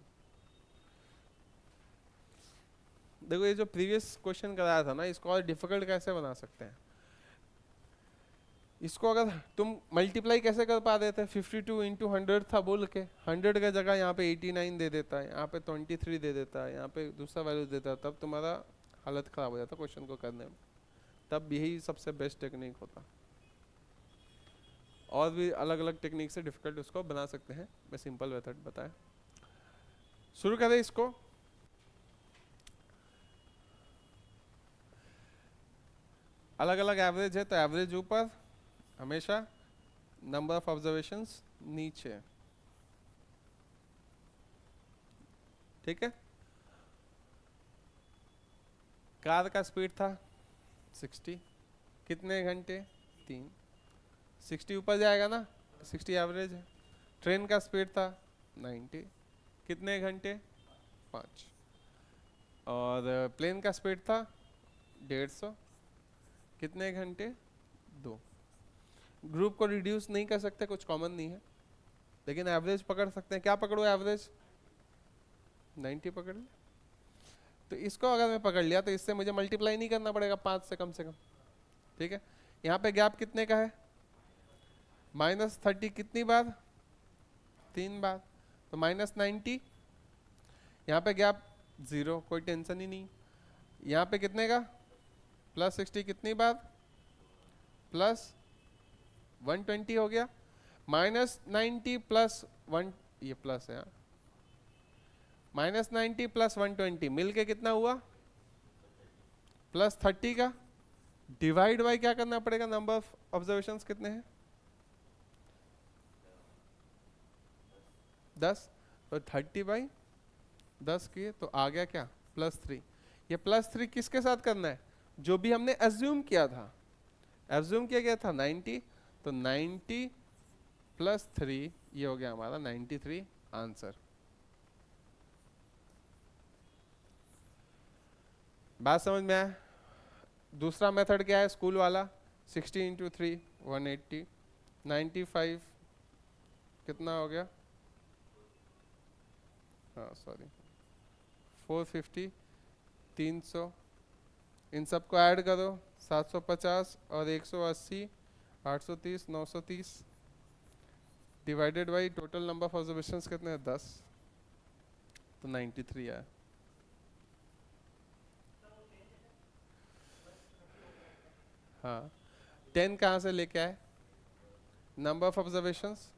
देखो ये जो previous question कराया था ना, इसको और डिफिकल्ट कैसे बना सकते हैं। इसको अगर तुम मल्टीप्लाई कैसे कर पा रहे थे, 52 इंटू 100 था बोल के, 100 का जगह यहाँ पे 89 दे देता है, यहाँ पे 23 दे देता है, यहाँ पे दूसरा वैल्यू देता है, तब तुम्हारा हालत खराब हो जाता क्वेश्चन को करने में। तब यही सबसे बेस्ट टेक्निक होता। और भी अलग अलग टेक्निक से डिफिकल्ट उसको बना सकते हैं, मैं सिंपल मेथड बताया। शुरू करें इसको। अलग अलग एवरेज है तो एवरेज ऊपर हमेशा, नंबर ऑफ ऑब्जर्वेशंस नीचे। ठीक है, कार का स्पीड था 60, कितने घंटे, 3, 60 ऊपर जाएगा ना, 60 एवरेज है। ट्रेन का स्पीड था 90, कितने घंटे, 5। और प्लेन का स्पीड था 150, कितने घंटे, 2। ग्रुप को रिड्यूस नहीं कर सकते, कुछ कॉमन नहीं है, लेकिन एवरेज पकड़ सकते हैं। क्या पकड़ो, एवरेज 90 पकड़ लिया। तो इसको अगर मैं पकड़ लिया तो इससे मुझे मल्टीप्लाई नहीं करना पड़ेगा 5 से कम से कम। ठीक है, यहाँ पे गैप कितने का है, -30 कितनी बार, 3 बार, तो -90। यहाँ पे गैप 0, कोई टेंशन ही नहीं। यहाँ पे कितने का, +60 कितनी बार, +120 हो गया। -90 + 1, ये प्लस है, -90 + 120 मिलके कितना हुआ, +30 का। डिवाइड बाय क्या करना पड़ेगा, नंबर ऑफ ऑब्जर्वेशंस कितने हैं, 10, तो 30/10 किए तो आ गया क्या, +3। ये +3 किसके साथ करना है, जो भी हमने एज्यूम किया था। एज्यूम किया गया था 90, तो 90 + 3, ये हो गया हमारा 93 आंसर। बात समझ में आया। दूसरा मेथड क्या है, स्कूल वाला, 60 × 3 180, 95 कितना हो गया, हाँ सॉरी 450, 300, इन सबको ऐड करो, 750 और 180, 830, 930, divided by total number of observations कितने हैं, 10, तो 93 आया। हाँ, 10 कहाँ से लेके आए, नंबर ऑफ ऑब्जर्वेशंस।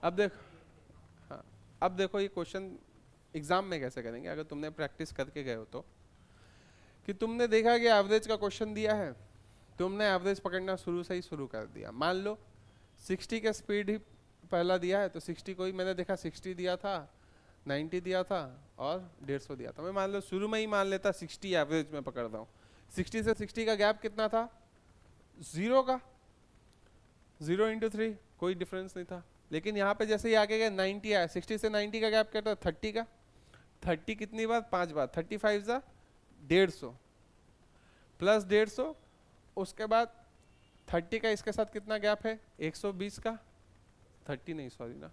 अब देखो, हाँ अब देखो ये क्वेश्चन एग्जाम में कैसे करेंगे, अगर तुमने प्रैक्टिस करके गए हो तो, कि तुमने देखा कि एवरेज का क्वेश्चन दिया है, तुमने एवरेज पकड़ना शुरू से ही शुरू कर दिया। मान लो 60 का स्पीड ही पहला दिया है, तो 60 को ही मैंने देखा 60 दिया था, 90 दिया था और 150 दिया था। मैं मान लो शुरू में ही मान लेता 60 एवरेज में पकड़ रहा हूँ। 60 से 60 का गैप कितना था? 0 का, 0 इंटू 3, कोई डिफरेंस नहीं था। लेकिन यहाँ पे जैसे ही आगे गए 90 आया, 60 से 90 का गैप क्या था? 30 का। 30 कितनी बार? 5 बार। 35 जा 150 प्लस 150, उसके बाद 30 का इसके साथ कितना गैप है? 120 का। 30 नहीं, सॉरी ना,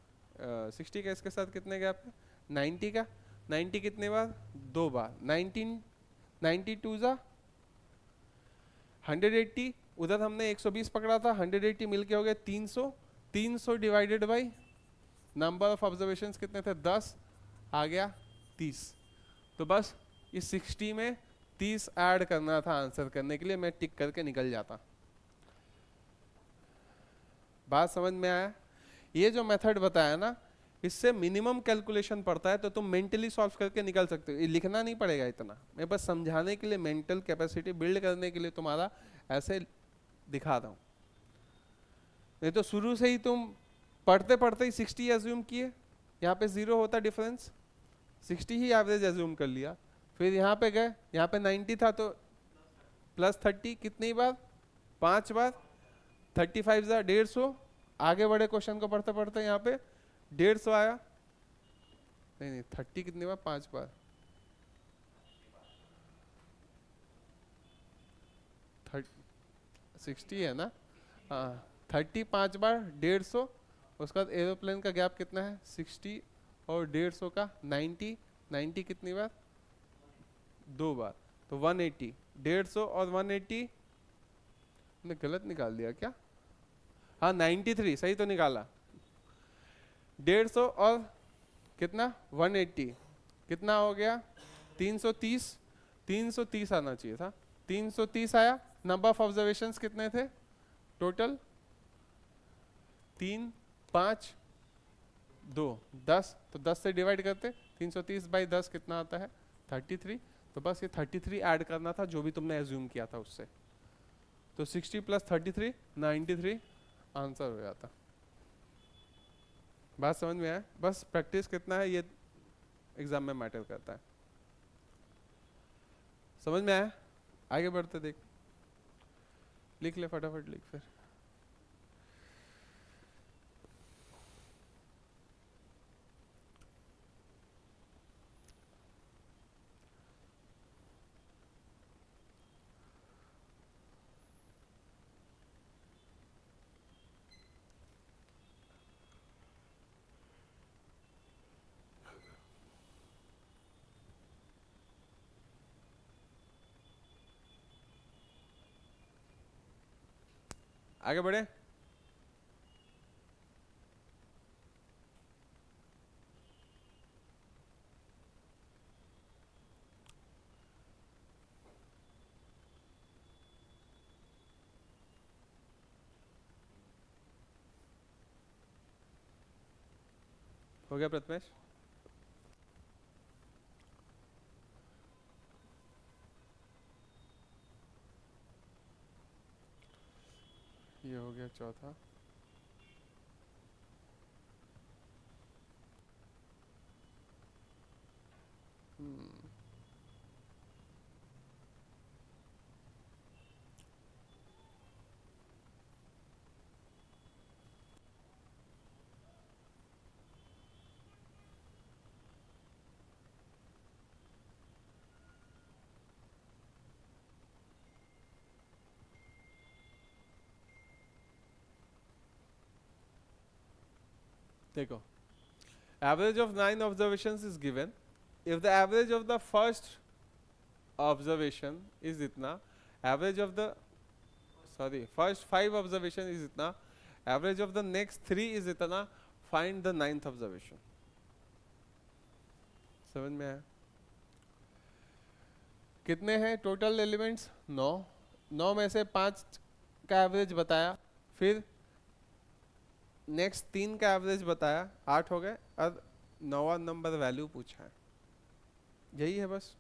60 का इसके साथ कितने गैप है? 90 का। 90 कितने बार? 2 बार। 19 92 जा 180, उधर हमने 120 पकड़ा था, 180 मिलके हो गए 300। 300 divided by number of observations कितने थे? 10, आ गया 30। तो बस इस 60 में 30 ऐड करना था आंसर करने के लिए, मैं टिक करके निकल जाता। बात समझ में आया? ये जो मेथड बताया ना, इससे मिनिमम कैलकुलेशन पड़ता है, तो तुम मेंटली सॉल्व करके निकल सकते हो। ये लिखना नहीं पड़ेगा इतना, मैं बस समझाने के लिए, मेंटल कैपेसिटी बिल्ड करने के लिए तुम्हारा ऐसे दिखा रहा हूँ। नहीं तो शुरू से ही तुम पढ़ते पढ़ते ही 60 एज्यूम किए, यहाँ पे 0 होता डिफरेंस, 60 ही एवरेज एज्यूम कर लिया। फिर यहाँ पे गए, यहाँ पे 90 था तो प्लस 30 कितनी बार? 5 बार। 35 जा 150, आगे बढ़े क्वेश्चन को पढ़ते पढ़ते यहाँ पे 150 आया। नहीं नहीं, 30 कितनी बार? 5 बार। 60 है ना, हाँ 30 5 बार 150। उसके बाद एरोप्लेन का गैप कितना है? 60 और 150 का 90। 90 कितनी बार? 2 बार, तो 180। 150 और 180 ने गलत निकाल दिया क्या? हाँ 93 सही तो निकाला। 150 और कितना? 180 कितना हो गया? 330। 330 आना चाहिए था, 330 आया। नंबर ऑफ ऑब्जर्वेशंस कितने थे टोटल? 3 5 2 10, तो 10 से डिवाइड करते, 330 बाई 10 कितना आता है? 33। तो बस ये 33 ऐड करना था जो भी तुमने एज्यूम किया था उससे। तो 60 प्लस 33 93 आंसर हो जाता। बात समझ में आया? बस प्रैक्टिस कितना है ये एग्जाम में मैटर करता है। समझ में आया? आगे बढ़ते देख, लिख ले फटाफट, लिख फिर। आगे बढ़े। हो गया प्रथमेश? ये हो गया चौथा। देखो, average of 9 observations is given. If the average of the first observation is इतना, average of the first 5 observation is इतना, average of the next 3 is इतना, find the 9th observation. समझ में आया? कितने हैं टोटल एलिमेंट्स? 9। 9 में से 5 का एवरेज बताया, फिर नेक्स्ट 3 का एवरेज बताया, 8 हो गए, और 9वां नंबर वैल्यू पूछा है। यही है बस,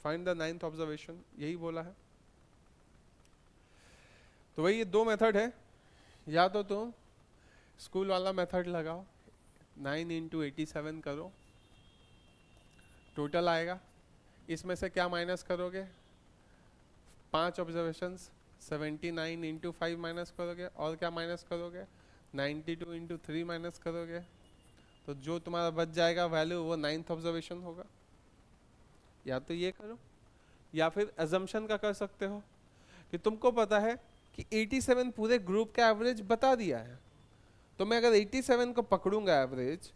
फाइंड द 9th ऑब्जर्वेशन, यही बोला है। तो वही ये दो मेथड है, या तो तुम स्कूल वाला मेथड लगाओ, 9 इंटू 87 करो, टोटल आएगा, इसमें से क्या माइनस करोगे, 5 ऑब्जर्वेशंस, 79 इंटू 5 माइनस करोगे, और क्या माइनस करोगे, 92 इंटू 3 माइनस करोगे, तो जो तुम्हारा बच जाएगा वैल्यू वो 9th ऑब्जर्वेशन होगा। या तो ये करो, या फिर अजम्पशन का कर सकते हो कि तुमको पता है कि 87 पूरे ग्रुप का एवरेज बता दिया है, तो मैं अगर 87 को पकड़ूंगा एवरेज,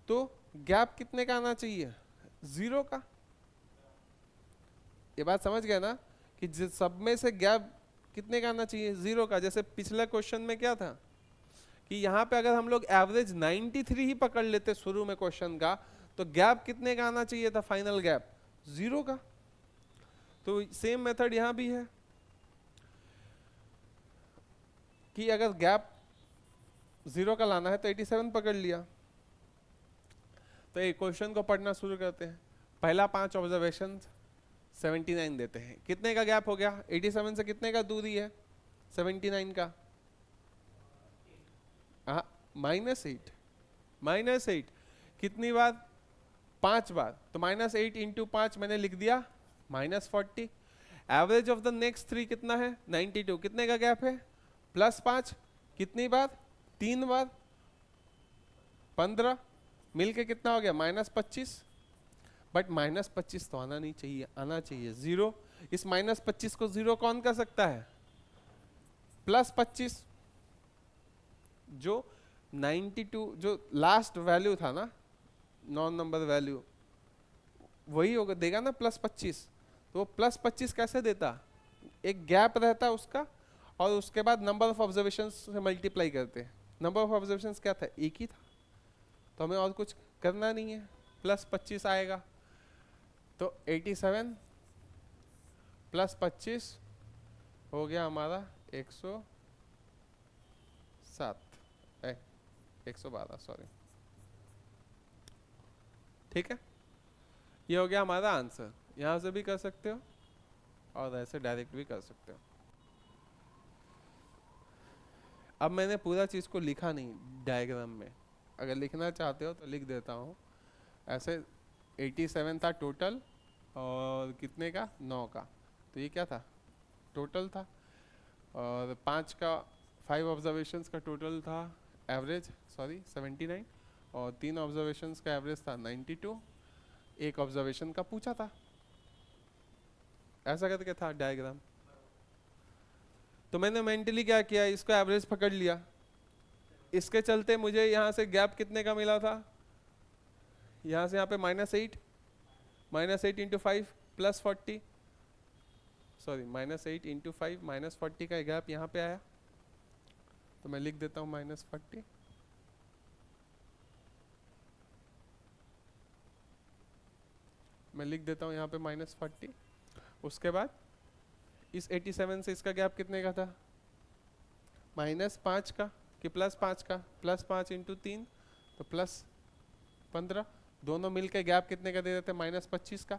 तो गैप कितने का आना चाहिए, 0 का। ये बात समझ गए ना कि सब में से गैप कितने का आना चाहिए, 0 का। जैसे पिछले क्वेश्चन में क्या था कि यहाँ पे अगर हम लोग एवरेज 93 ही पकड़ लेते शुरू में क्वेश्चन का, तो गैप कितने का आना चाहिए था, फाइनल गैप 0 का। तो सेम मेथड यहाँ भी है कि अगर गैप 0 का लाना है तो 87 पकड़ लिया। तो एक क्वेश्चन को पढ़ना शुरू करते हैं। पहला 5 ऑब्जर्वेशन 79 देते हैं, कितने का गैप हो गया, 87 से कितने का दूरी है, 79 का, -8, -8 कितनी बार, 5 बार, तो -8 इंटू 5 मैंने लिख दिया -40। एवरेज ऑफ द नेक्स्ट 3 कितना है, 92, कितने का गैप है, +5, कितनी बार, 3 बार, 15, मिलके कितना हो गया, -25। बट -25 तो आना नहीं चाहिए, आना चाहिए 0। इस -25 को 0 कौन कर सकता है, +25, जो 92 जो लास्ट वैल्यू था ना, नॉन नंबर वैल्यू, वही होगा, देगा ना +25। तो वो +25 कैसे देता, एक गैप रहता उसका, और उसके बाद नंबर ऑफ ऑब्जर्वेशन से मल्टीप्लाई करते हैं। नंबर ऑफ ऑब्जर्वेशन क्या था, एक ही था, तो हमें और कुछ करना नहीं है, +25 आएगा। तो 87 + 25 हो गया हमारा 107, 112, सॉरी, ठीक है। ये हो गया हमारा आंसर। यहाँ से भी कर सकते हो और ऐसे डायरेक्ट भी कर सकते हो। अब मैंने पूरा चीज़ को लिखा नहीं डायग्राम में, अगर लिखना चाहते हो तो लिख देता हूँ। ऐसे 87 था टोटल, और कितने का, 9 का, तो ये क्या था, टोटल था, और 5 ऑब्जर्वेशंस का टोटल था, एवरेज 79, और 3 ऑब्जर्वेशंस का एवरेज था 92, एक ऑब्जर्वेशन का पूछा था, ऐसा करके था डायग्राम। तो मैंने मेंटली क्या किया, इसको एवरेज पकड़ लिया, इसके चलते मुझे यहाँ से गैप कितने का मिला था, यहाँ से यहाँ पे -8, -8 इंटू 5 +40, सॉरी -8 इंटू 5 -40 का गैप यहाँ पे आया, तो मैं लिख देता हूँ -40, मैं लिख देता हूँ यहाँ पे -40। उसके बाद इस 87 से इसका गैप कितने का था, -5 का कि +5 का, +5 इंटू 3 तो +15, दोनों मिलकर गैप कितने का दे देते हैं, -25 का।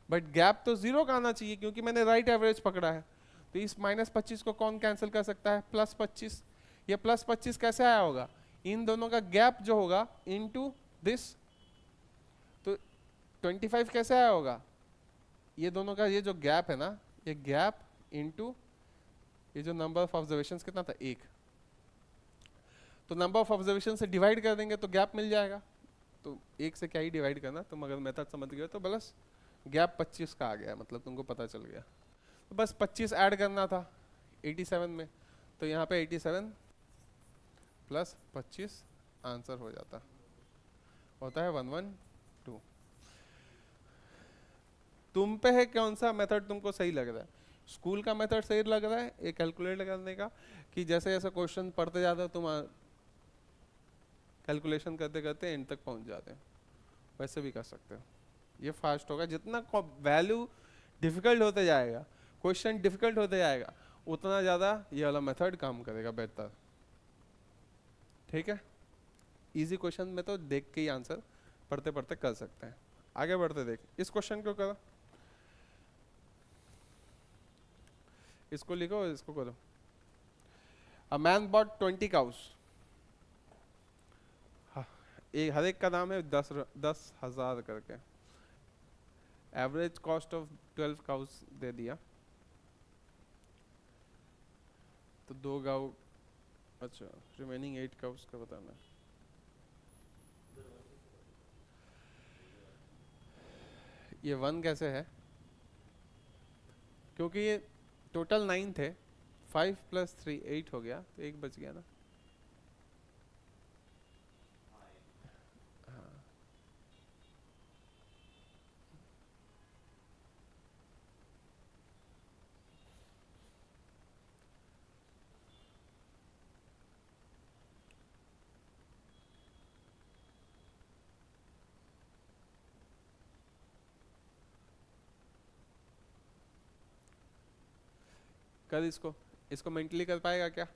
बट गैप तो 0 का आना चाहिए क्योंकि मैंने राइट एवरेज पकड़ा है, तो इस -25 को कौन कैंसिल कर सकता है, +25। ये +25 कैसे आया होगा, इन दोनों का गैप जो होगा इनटू दिस, तो 25 कैसे आया होगा, ये दोनों का ये जो गैप है ना, ये गैप इनटू ये जो नंबर ऑफ ऑब्जर्वेशंस कितना था, 1, तो नंबर ऑफ ऑब्जर्वेशन से डिवाइड कर देंगे तो गैप मिल जाएगा। तो 1 से क्या ही डिवाइड करना, तुम अगर मेथड समझ गए तो बस गैप 25 का आ गया, मतलब तुमको पता चल गया। तो बस 25 ऐड करना था 87 में, तो यहाँ पे 87 + 25 आंसर हो जाता, होता है 112। तुम पे है कौन सा मेथड तुमको सही लग रहा है, स्कूल का मेथड सही लग रहा है ये कैलकुलेट करने का, कि जैसे जैसे क्वेश्चन पढ़ते जाते हो तुम कैलकुलेशन करते करते एंड तक पहुंच जाते हैं, वैसे भी कर सकते हो। ये फास्ट होगा, जितना वैल्यू डिफिकल्ट होते जाएगा, क्वेश्चन डिफिकल्ट होते जाएगा, उतना ज़्यादा ये वाला मेथड काम करेगा बेहतर, ठीक है। इजी क्वेश्चन में तो देख के ही आंसर पढ़ते पढ़ते कर सकते हैं। आगे बढ़ते देख, इस क्वेश्चन को करो, इसको लिखो, इसको करो। अ मैन बॉट 20 काउस, हर एक का दाम है 10,000 करके, एवरेज कॉस्ट ऑफ 12 काउस दे दिया, तो 2 गाउ, अच्छा रिमेनिंग 8 काउस का बताना है। ये 1 कैसे है, क्योंकि ये टोटल 9 थे, 5 + 3 8 हो गया, तो एक बच गया ना। हाँ, कर इसको, इसको मेंटली कर पाएगा क्या?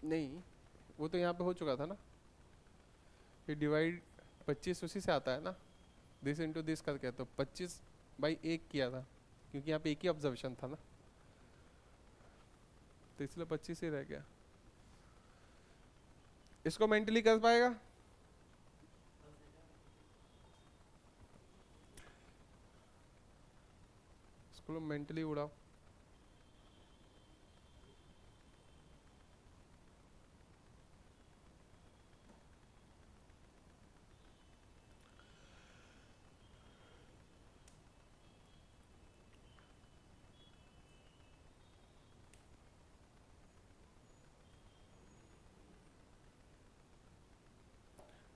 नहीं, वो तो यहाँ पे हो चुका था ना, ये डिवाइड 25 उसी से आता है ना, दिस इंटू दिस करके, तो 25/1 किया था, क्योंकि यहाँ पे एक ही ऑब्जर्वेशन था ना, तो इसलिए 25 ही रह गया। इसको मेंटली कर पाएगा? इसको मेंटली उड़ाओ।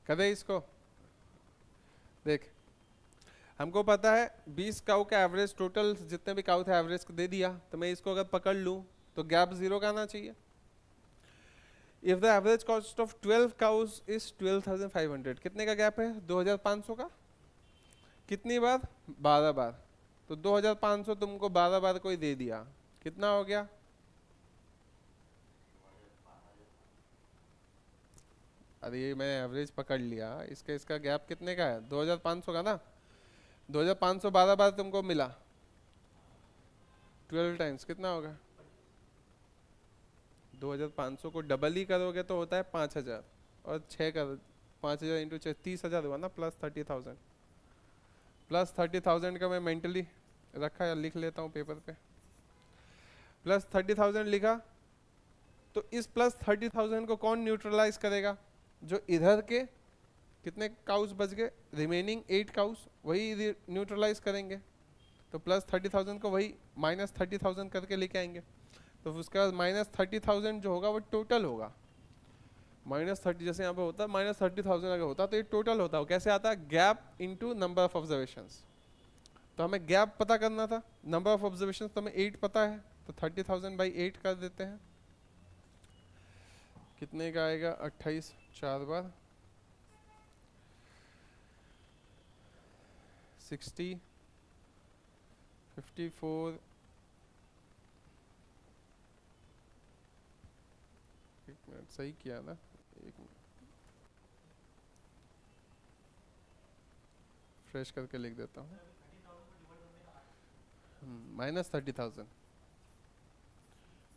करे इसको, देख हमको पता है 20 काउ का एवरेज, टोटल जितने भी काउ थे एवरेज को दे दिया, तो मैं इसको अगर पकड़ लूं तो गैप 0 का आना चाहिए। If the average cost of 12 cows is 12,500, कितने का गैप है? 2,500 का। कितनी बार? 12 बार। तो 2,500 तुमको 12 बार कोई दे दिया, कितना हो गया? अरे ये मैंने एवरेज पकड़ लिया, इसका गैप कितने का है? 2,500 का ना। 2,500 12 बार तुमको मिला, 12 टाइम्स कितना होगा? 2,500 को डबल ही करोगे तो होता है 5,000, और 6 कर 5,000 इंटू 6 30,000 हुआ ना, प्लस 30,000। प्लस 30,000 का मैं मेंटली रखा या लिख लेता हूँ पेपर पे, प्लस 30,000 लिखा, तो इस प्लस 30,000 को कौन न्यूट्रलाइज करेगा? जो इधर के कितने काउस बच गए, रिमेनिंग 8 काउस, वही न्यूट्रलाइज करेंगे। तो प्लस 30,000 को वही माइनस 30,000 करके लेके आएंगे, तो उसके बाद माइनस 30,000 जो होगा वो टोटल होगा। -30 जैसे यहाँ पे होता है, -30,000 अगर होता तो ये टोटल होता है। कैसे आता है? Gap into number of observations. तो हमें गैप पता करना था, नंबर ऑफ ऑब्जर्वेशंस तो हमें 8 पता है, तो 30,000/8 कर देते हैं। कितने का आएगा? 28 4 बार 60 54, एक मिनट सही किया ना, एक मिनट फ्रेश करके लिख देता हूँ। -30,000,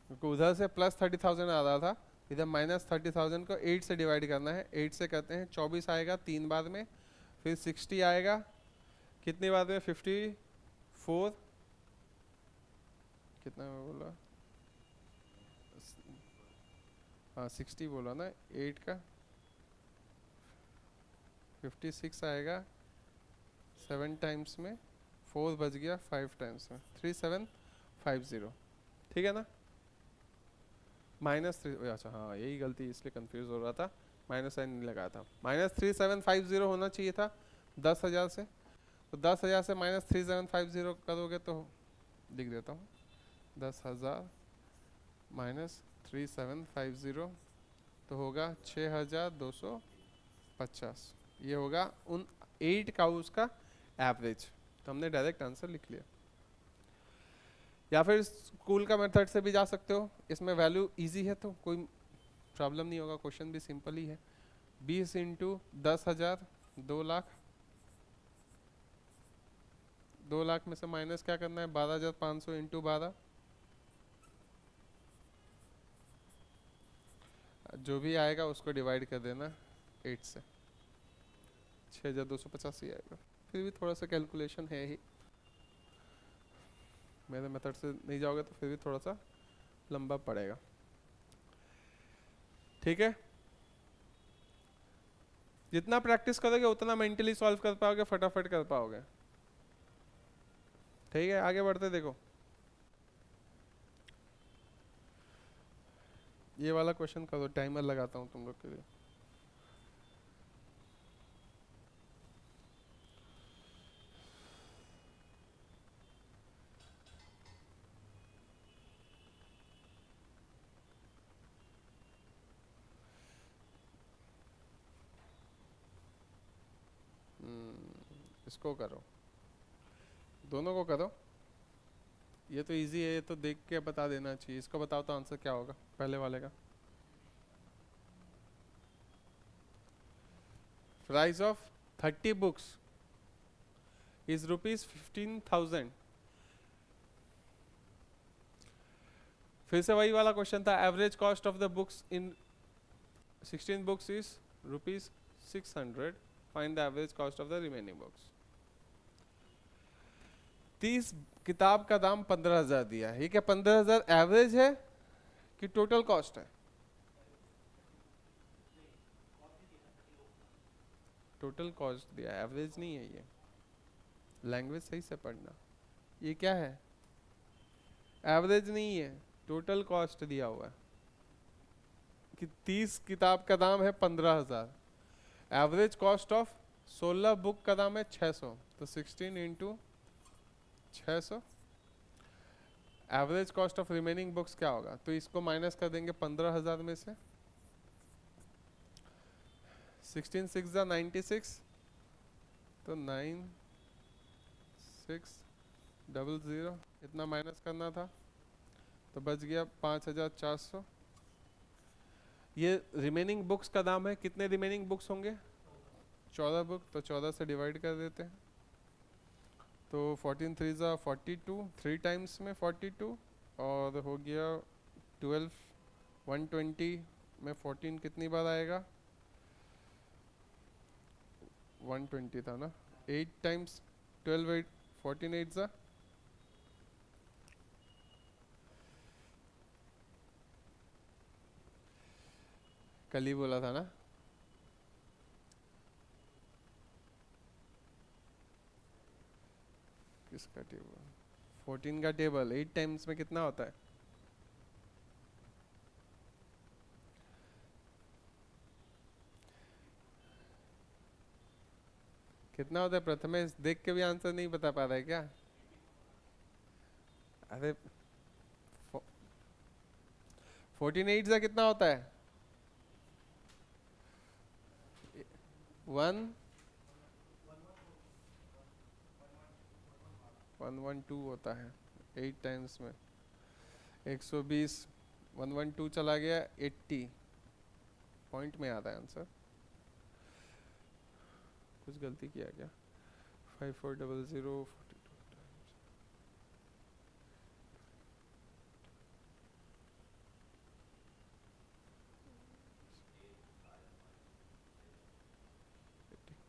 क्योंकि उधर से +30,000 आ रहा था, इधर -30,000 को 8 से डिवाइड करना है। 8 से करते हैं 24 आएगा 3 बार में, फिर 60 आएगा कितनी बार में? 54, कितना में बोला? हाँ 60 बोला ना, 8 का 56 आएगा 7 टाइम्स में, 4 बच गया 5 टाइम्स में, 3750, ठीक है ना। -3, अच्छा हाँ यही गलती, इसलिए कंफ्यूज हो रहा था, माइनस साइन नहीं लगाया था। -3750 होना चाहिए था 10,000 से, तो 10,000 से -3750 करोगे तो लिख देता हूँ 10,000 -3750, तो होगा 6,250। ये होगा उन 8 काउस का एवरेज। तो हमने डायरेक्ट आंसर लिख लिया, या फिर स्कूल का मेथड से भी जा सकते हो, इसमें वैल्यू इजी है तो कोई प्रॉब्लम नहीं होगा, क्वेश्चन भी सिंपल ही है। 20 इंटू 10,000 2 लाख, 2 लाख में से माइनस क्या करना है, 12,500 इंटू 12, जो भी आएगा उसको डिवाइड कर देना 8 से, 6,285 आएगा। फिर भी थोड़ा सा कैलकुलेशन है ही, मेरे मेथड से नहीं जाओगे तो फिर भी थोड़ा सा लंबा पड़ेगा। ठीक है, जितना प्रैक्टिस करोगे उतना मेंटली सॉल्व कर पाओगे, फटाफट कर पाओगे। ठीक है, आगे बढ़ते देखो। ये वाला क्वेश्चन करो, टाइमर लगाता हूँ तुम लोग के लिए। इसको करो, दोनों को करो। ये तो इजी है, ये तो देख के बता देना चाहिए। इसको बताओ तो आंसर क्या होगा पहले वाले का। Price of 30 books is ₹15,000। फिर से वही वाला क्वेश्चन था, average cost of the books in 16 books is ₹600, find the average cost of the remaining books. 30 किताब का दाम 15,000 दिया है, ये क्या 15,000 एवरेज है कि टोटल कॉस्ट है? टोटल कॉस्ट दिया, एवरेज नहीं है ये। लैंग्वेज सही से पढ़ना, ये क्या है, एवरेज नहीं है, टोटल कॉस्ट दिया हुआ है कि 30 किताब का दाम है 15,000, एवरेज कॉस्ट ऑफ 16 बुक का दाम है 600, तो 16 into 600। Average cost of remaining books क्या होगा, तो इसको माइनस कर देंगे 15,000 में से। 16 6 जा 96, तो 9600 इतना माइनस करना था, तो बच गया 5,400। ये रिमेनिंग बुक्स का दाम है, कितने रिमेनिंग बुक्स होंगे, 14 बुक, तो 14 से डिवाइड कर देते हैं, तो 14 3 जा 42, 3 टाइम्स में 42, और हो गया 12, 120 में 14 कितनी बार आएगा, 120 था ना, 8 टाइम्स 12 8 14 8 जा, कल ही बोला था ना। किसका टेबल, 14 का टेबल 8 टाइम्स में कितना होता है, कितना होता है? प्रथमेश देख के भी आंसर नहीं बता पा रहा है क्या? अरे 14 8 से कितना होता है, 112 होता है 8 टाइम्स में, 120, 112 चला गया 80 पॉइंट में आता है आंसर। कुछ गलती किया क्या, 5400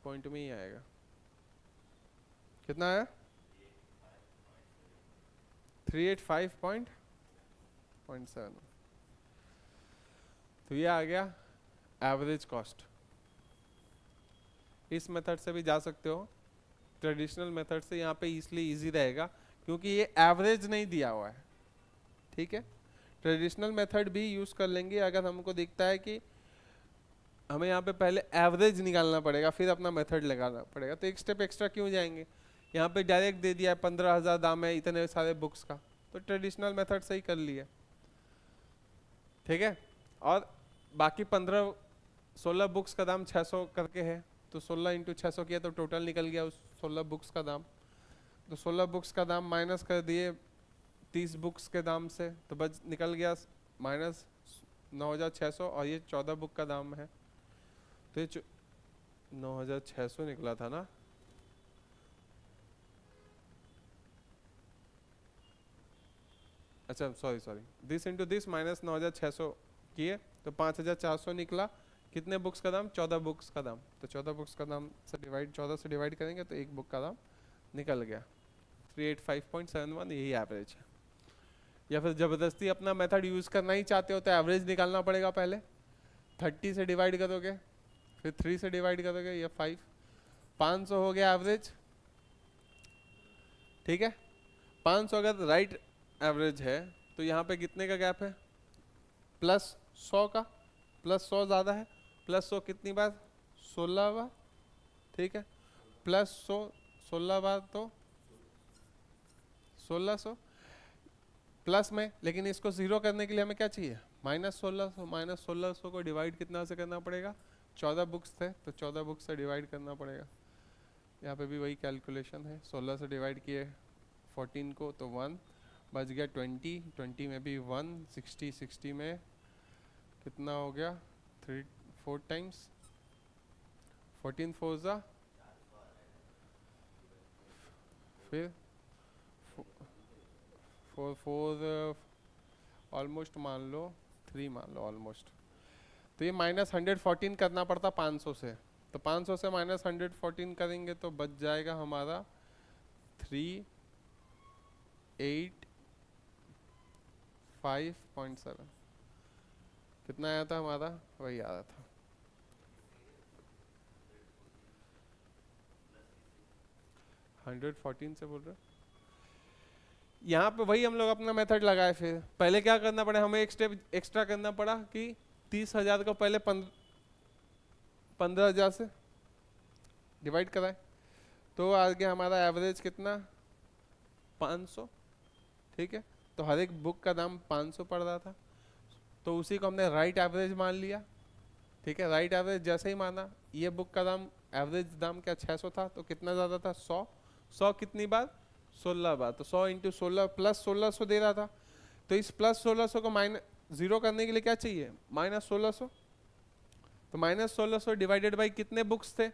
पॉइंट में ही आएगा। कितना आया, 385.7। तो ये आ गया एवरेज कॉस्ट। इस मेथड से भी जा सकते हो, ट्रेडिशनल मेथड से यहाँ पे इसलिए इजी रहेगा क्योंकि ये एवरेज नहीं दिया हुआ है। ठीक है, ट्रेडिशनल मेथड भी यूज कर लेंगे अगर हमको दिखता है कि हमें यहाँ पे पहले एवरेज निकालना पड़ेगा फिर अपना मेथड लगाना पड़ेगा, तो एक स्टेप एक्स्ट्रा क्यों जाएंगे। यहाँ पे डायरेक्ट दे दिया है 15,000 दाम है इतने सारे बुक्स का, तो ट्रेडिशनल मेथड से ही कर लिया। ठीक है, और बाकी 16 बुक्स का दाम 600 करके है, तो 16 इंटू 600 किया तो टोटल निकल गया उस 16 बुक्स का दाम। तो 16 बुक्स का दाम माइनस कर दिए 30 बुक्स के दाम से, तो बच निकल गया माइनस 9,600, और ये 14 बुक का दाम है, तो ये 9,600 निकला था ना। अच्छा sorry this into this minus 9600 किए तो 5400 निकला। कितने बुक्स का दाम? 14 बुक्स का दाम। तो 14 बुक्स का दाम से डिवाइड 14 से डिवाइड करेंगे तो एक बुक का दाम निकल गया 385.71, यही एवरेज है। या फिर ज़बरदस्ती अपना मेथड यूज़ करना ही चाहते हो तो एवरेज निकालना पड़ेगा। पहले 30 से डिवाइड करोगे, फिर 3 से डिवाइड करोगे, या 500 हो गया एवरेज। ठीक है, 500 अगर राइट एवरेज है तो यहाँ पे कितने का गैप है? प्लस 100 का। प्लस 100 ज़्यादा है। प्लस 100 कितनी बार? 16 बार। ठीक है, प्लस 100 16 बार तो 1600 प्लस में। लेकिन इसको ज़ीरो करने के लिए हमें क्या चाहिए? -1600। -1600 को डिवाइड कितना से करना पड़ेगा? 14 बुक्स थे तो 14 बुक्स से डिवाइड करना पड़ेगा। यहाँ पे भी वही कैलकुलेशन है। 16 से डिवाइड किए 14 को तो 1 बच गया। 20 में भी 1, 60 में कितना हो गया? 4 टाइम्स 14 4 ज़ा, फिर 4 ऑलमोस्ट मान लो 3 मान लो ऑलमोस्ट। तो ये -114 करना पड़ता 500 से। तो 500 से -114 करेंगे तो बच जाएगा हमारा 385.7। कितना आया था हमारा? वही आ रहा था। $114 से बोल रहे। यहाँ पे वही हम लोग अपना मेथड लगाए। फिर पहले क्या करना पड़ा हमें? एक स्टेप एक्स्ट्रा करना पड़ा कि 30,000 को पहले 15,000 से डिवाइड कराए तो आ गया हमारा एवरेज कितना? 500। ठीक है, तो हर एक बुक का दाम 500 पड़ रहा था तो उसी को हमने राइट एवरेज मान लिया। ठीक है, राइट एवरेज जैसे ही माना, ये बुक का दाम एवरेज दाम क्या 600 था तो कितना ज़्यादा था? 100 कितनी बार? 16 बार। तो 100 इंटू 16 प्लस 1600 दे रहा था। तो इस प्लस 1600 को ज़ीरो करने के लिए क्या चाहिए? -1600। तो -1600 डिवाइडेड बाई कितने बुक्स थे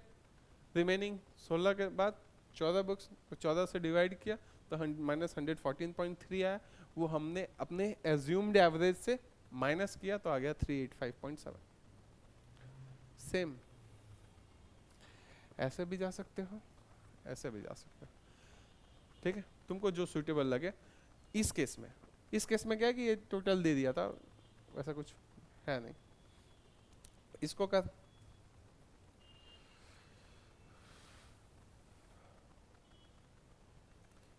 रिमेनिंग? 16 के बाद 14 बुक्स। तो 14 से डिवाइड किया तो -114.3 आया। वो हमने अपने एज्यूम्ड एवरेज से माइनस किया तो आ गया 385.7। सेम ऐसे भी जा सकते हो, ऐसे भी जा सकते हो। ठीक है, तुमको जो सूटेबल लगे। इस केस में क्या है कि ये टोटल दे दिया था, वैसा कुछ है नहीं। इसको कर,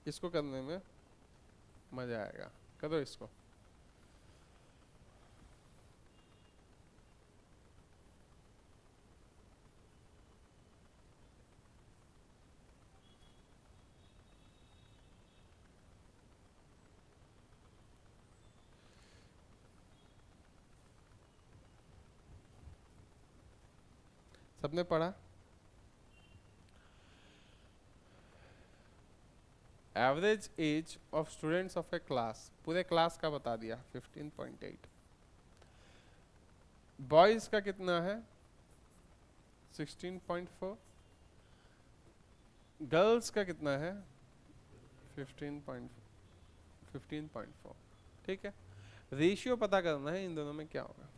इसको करने में मजा आएगा। करो इसको। सबने पढ़ा? Average age of students of A class, पूरे क्लास का बता दिया 15.8। बॉयज का कितना है? 16.4। गर्ल्स का कितना है? 15.4। ठीक है, रेशियो पता करना है इन दोनों में क्या होगा।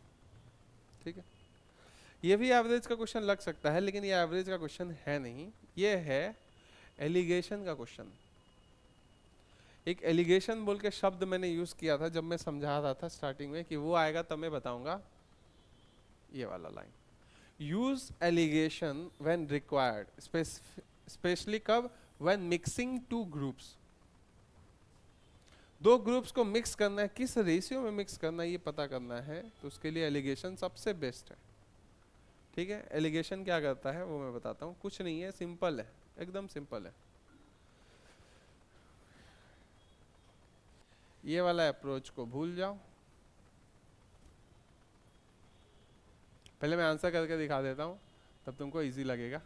ठीक है, ये भी एवरेज का क्वेश्चन लग सकता है लेकिन ये एवरेज का क्वेश्चन है नहीं, ये है एलिगेशन का क्वेश्चन। एक एलिगेशन बोल के शब्द मैंने यूज किया था जब मैं समझा रहा था स्टार्टिंग में, कि वो आएगा तब मैं बताऊंगा ये वाला line. Use alligation when required, specially कब? When mixing two groups. दो ग्रुप्स को मिक्स करना है, किस रेशियो में मिक्स करना है ये पता करना है, तो उसके लिए एलिगेशन सबसे बेस्ट है। ठीक है, एलिगेशन क्या करता है वो मैं बताता हूँ। कुछ नहीं है, सिंपल है, एकदम सिंपल है। ये वाला अप्रोच को भूल जाओ। पहले मैं आंसर करके दिखा देता हूँ तब तुमको इजी लगेगा।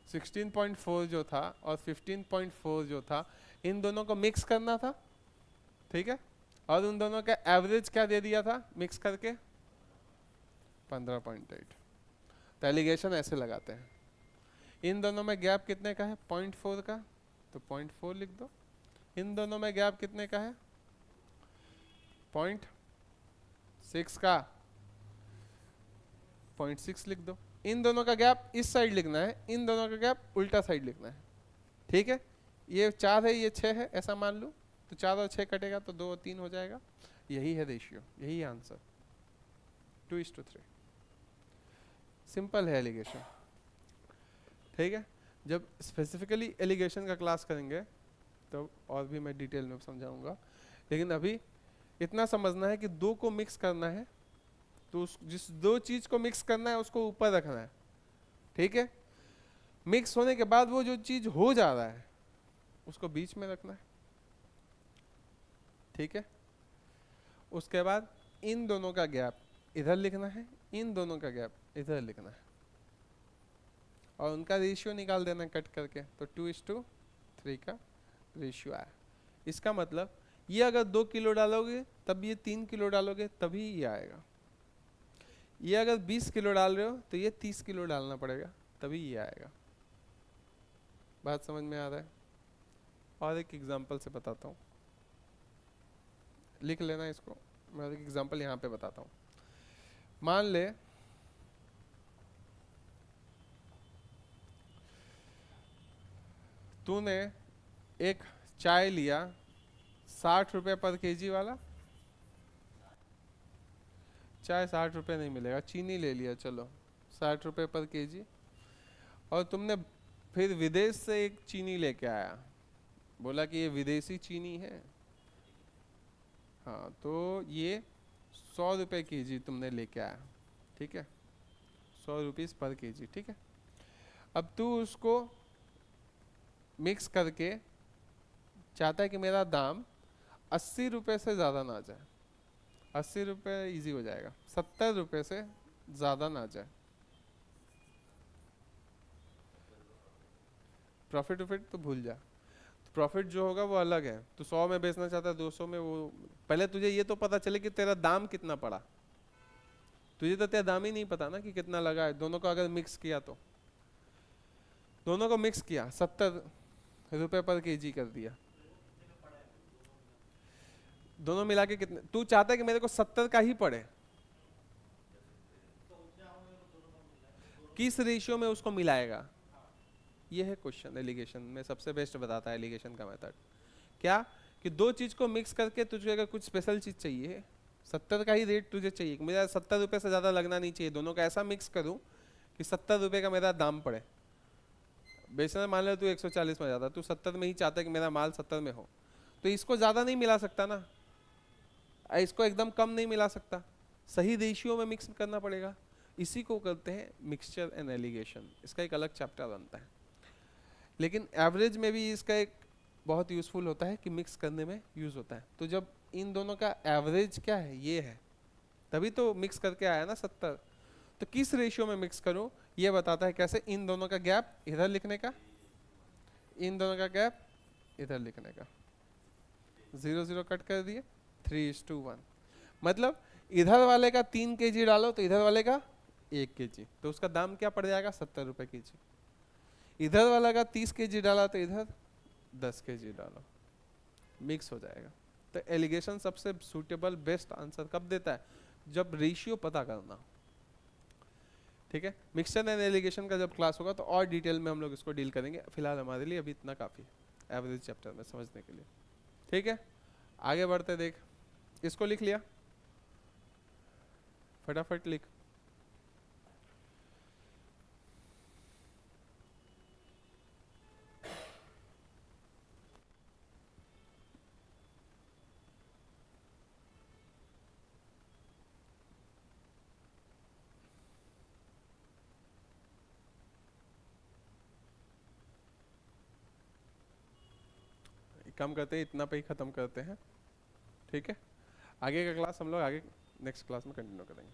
16.4 जो था और 15.4 जो था, इन दोनों को मिक्स करना था। ठीक है, और उन दोनों का एवरेज क्या दे दिया था मिक्स करके? 15.8। तो एलिगेशन ऐसे लगाते हैं। इन दोनों में गैप कितने का है? 0.4 का, तो 0.4 लिख दो। इन दोनों में गैप कितने का है? 0.6 का 0.6 लिख दो। इन दोनों का गैप इस साइड लिखना है, इन दोनों का गैप उल्टा साइड लिखना है। ठीक है, ये 4 है, ये 6 है, ऐसा मान लो, तो 4 और 6 कटेगा तो 2 और 3 हो जाएगा। यही है रेशियो, यही है आंसर, 2:3। सिंपल है एलिगेशन। ठीक है, जब स्पेसिफिकली एलिगेशन का क्लास करेंगे तो और भी मैं डिटेल में समझाऊंगा, लेकिन अभी इतना समझना है कि दो को मिक्स करना है, तो जिस दो चीज को मिक्स करना है उसको ऊपर रखना है। ठीक है, मिक्स होने के बाद वो जो चीज हो जा रहा है उसको बीच में रखना है। ठीक है, उसके बाद इन दोनों का गैप इधर लिखना है, इन दोनों का गैप इधर लिखना है, और उनका रेशियो निकाल देना है कट करके, तो 2:3 का रेशियो आया। इसका मतलब ये अगर 2 किलो डालोगे तब ये 3 किलो डालोगे तभी ये आएगा। ये अगर 20 किलो डाल रहे हो तो ये 30 किलो डालना पड़ेगा तभी ये आएगा। बात समझ में आ रहा है? और एक एग्जांपल से बताता हूँ, लिख लेना इसको। मैं एक एग्जांपल यहाँ पे बताता हूँ। मान ले तूने एक चाय लिया 60 रुपये पर केजी वाला, चाय 60 रुपये नहीं मिलेगा, चीनी ले लिया चलो 60 रुपये पर केजी, और तुमने फिर विदेश से एक चीनी लेके आया, बोला कि ये विदेशी चीनी है, हाँ, तो ये 100 रुपये केजी तुमने लेके आया। ठीक है, 100 रुपीज़ पर केजी। ठीक है, अब तू उसको मिक्स करके चाहता है कि मेरा दाम 80 रुपये से ज़्यादा ना जाए, 80 रुपये ईजी हो जाएगा, 70 रुपये से ज़्यादा ना जाए। प्रॉफिट वफिट तो भूल जा, प्रॉफिट जो होगा वो अलग है। तो 100 में बेचना चाहता है 200 में, वो पहले तुझे ये तो पता चले कि तेरा दाम कितना पड़ा। तुझे तो तेरा दाम ही नहीं पता ना कि कितना लगा है। दोनों को अगर मिक्स किया तो दोनों को मिक्स किया 70 रुपये पर केजी कर दिया, दोनों मिला के कितने, तू चाहता है कि मेरे को 70 का ही पड़े, किस रेशियो में उसको मिलाएगा, ये है क्वेश्चन। एलिगेशन में सबसे बेस्ट बताता है एलिगेशन का मेथड क्या, कि दो चीज को मिक्स करके तुझे अगर कुछ स्पेशल चीज चाहिए, 70 का ही रेट तुझे चाहिए, मेरा 70 रुपये से ज़्यादा लगना नहीं चाहिए, दोनों का ऐसा मिक्स करूँ कि 70 रुपये का मेरा दाम पड़े। बेचना मान लो तू 140 में जाता, तू 70 में ही चाहता है कि मेरा माल 70 में हो, तो इसको ज़्यादा नहीं मिला सकता ना, इसको एकदम कम नहीं मिला सकता, सही रेशियो में मिक्स करना पड़ेगा। इसी को करते हैं मिक्सचर एंड एलिगेशन, इसका एक अलग चैप्टर बनता है। लेकिन एवरेज में भी इसका एक बहुत यूजफुल होता है कि मिक्स करने में यूज होता है। तो जब इन दोनों का एवरेज क्या है, ये है, तभी तो मिक्स करके आया ना 70। तो किस रेशियो में मिक्स करूं ये बताता है कैसे, इन दोनों का गैप इधर लिखने का, इन दोनों का गैप इधर लिखने का, 0 0 कट कर दिए, 3:1। मतलब इधर वाले का 3 kg डालो तो इधर वाले का 1 kg, तो उसका दाम क्या पड़ जाएगा, 70 रुपये केजी। इधर वाला का 30 kg डाला तो इधर 10 kg डालो, मिक्स हो जाएगा। तो एलिगेशन सबसे सूटेबल बेस्ट आंसर कब देता है, जब रेशियो पता करना। ठीक है, मिक्सचर एंड एलिगेशन का जब क्लास होगा तो और डिटेल में हम लोग इसको डील करेंगे। फिलहाल हमारे लिए अभी इतना काफ़ी एवरेज चैप्टर में समझने के लिए। ठीक है, आगे बढ़ते, देख इसको लिख लिया, फटाफट लिख। कम करते हैं, इतना पे ही ख़त्म करते हैं। ठीक है, आगे का क्लास हम लोग आगे नेक्स्ट क्लास में कंटिन्यू करेंगे।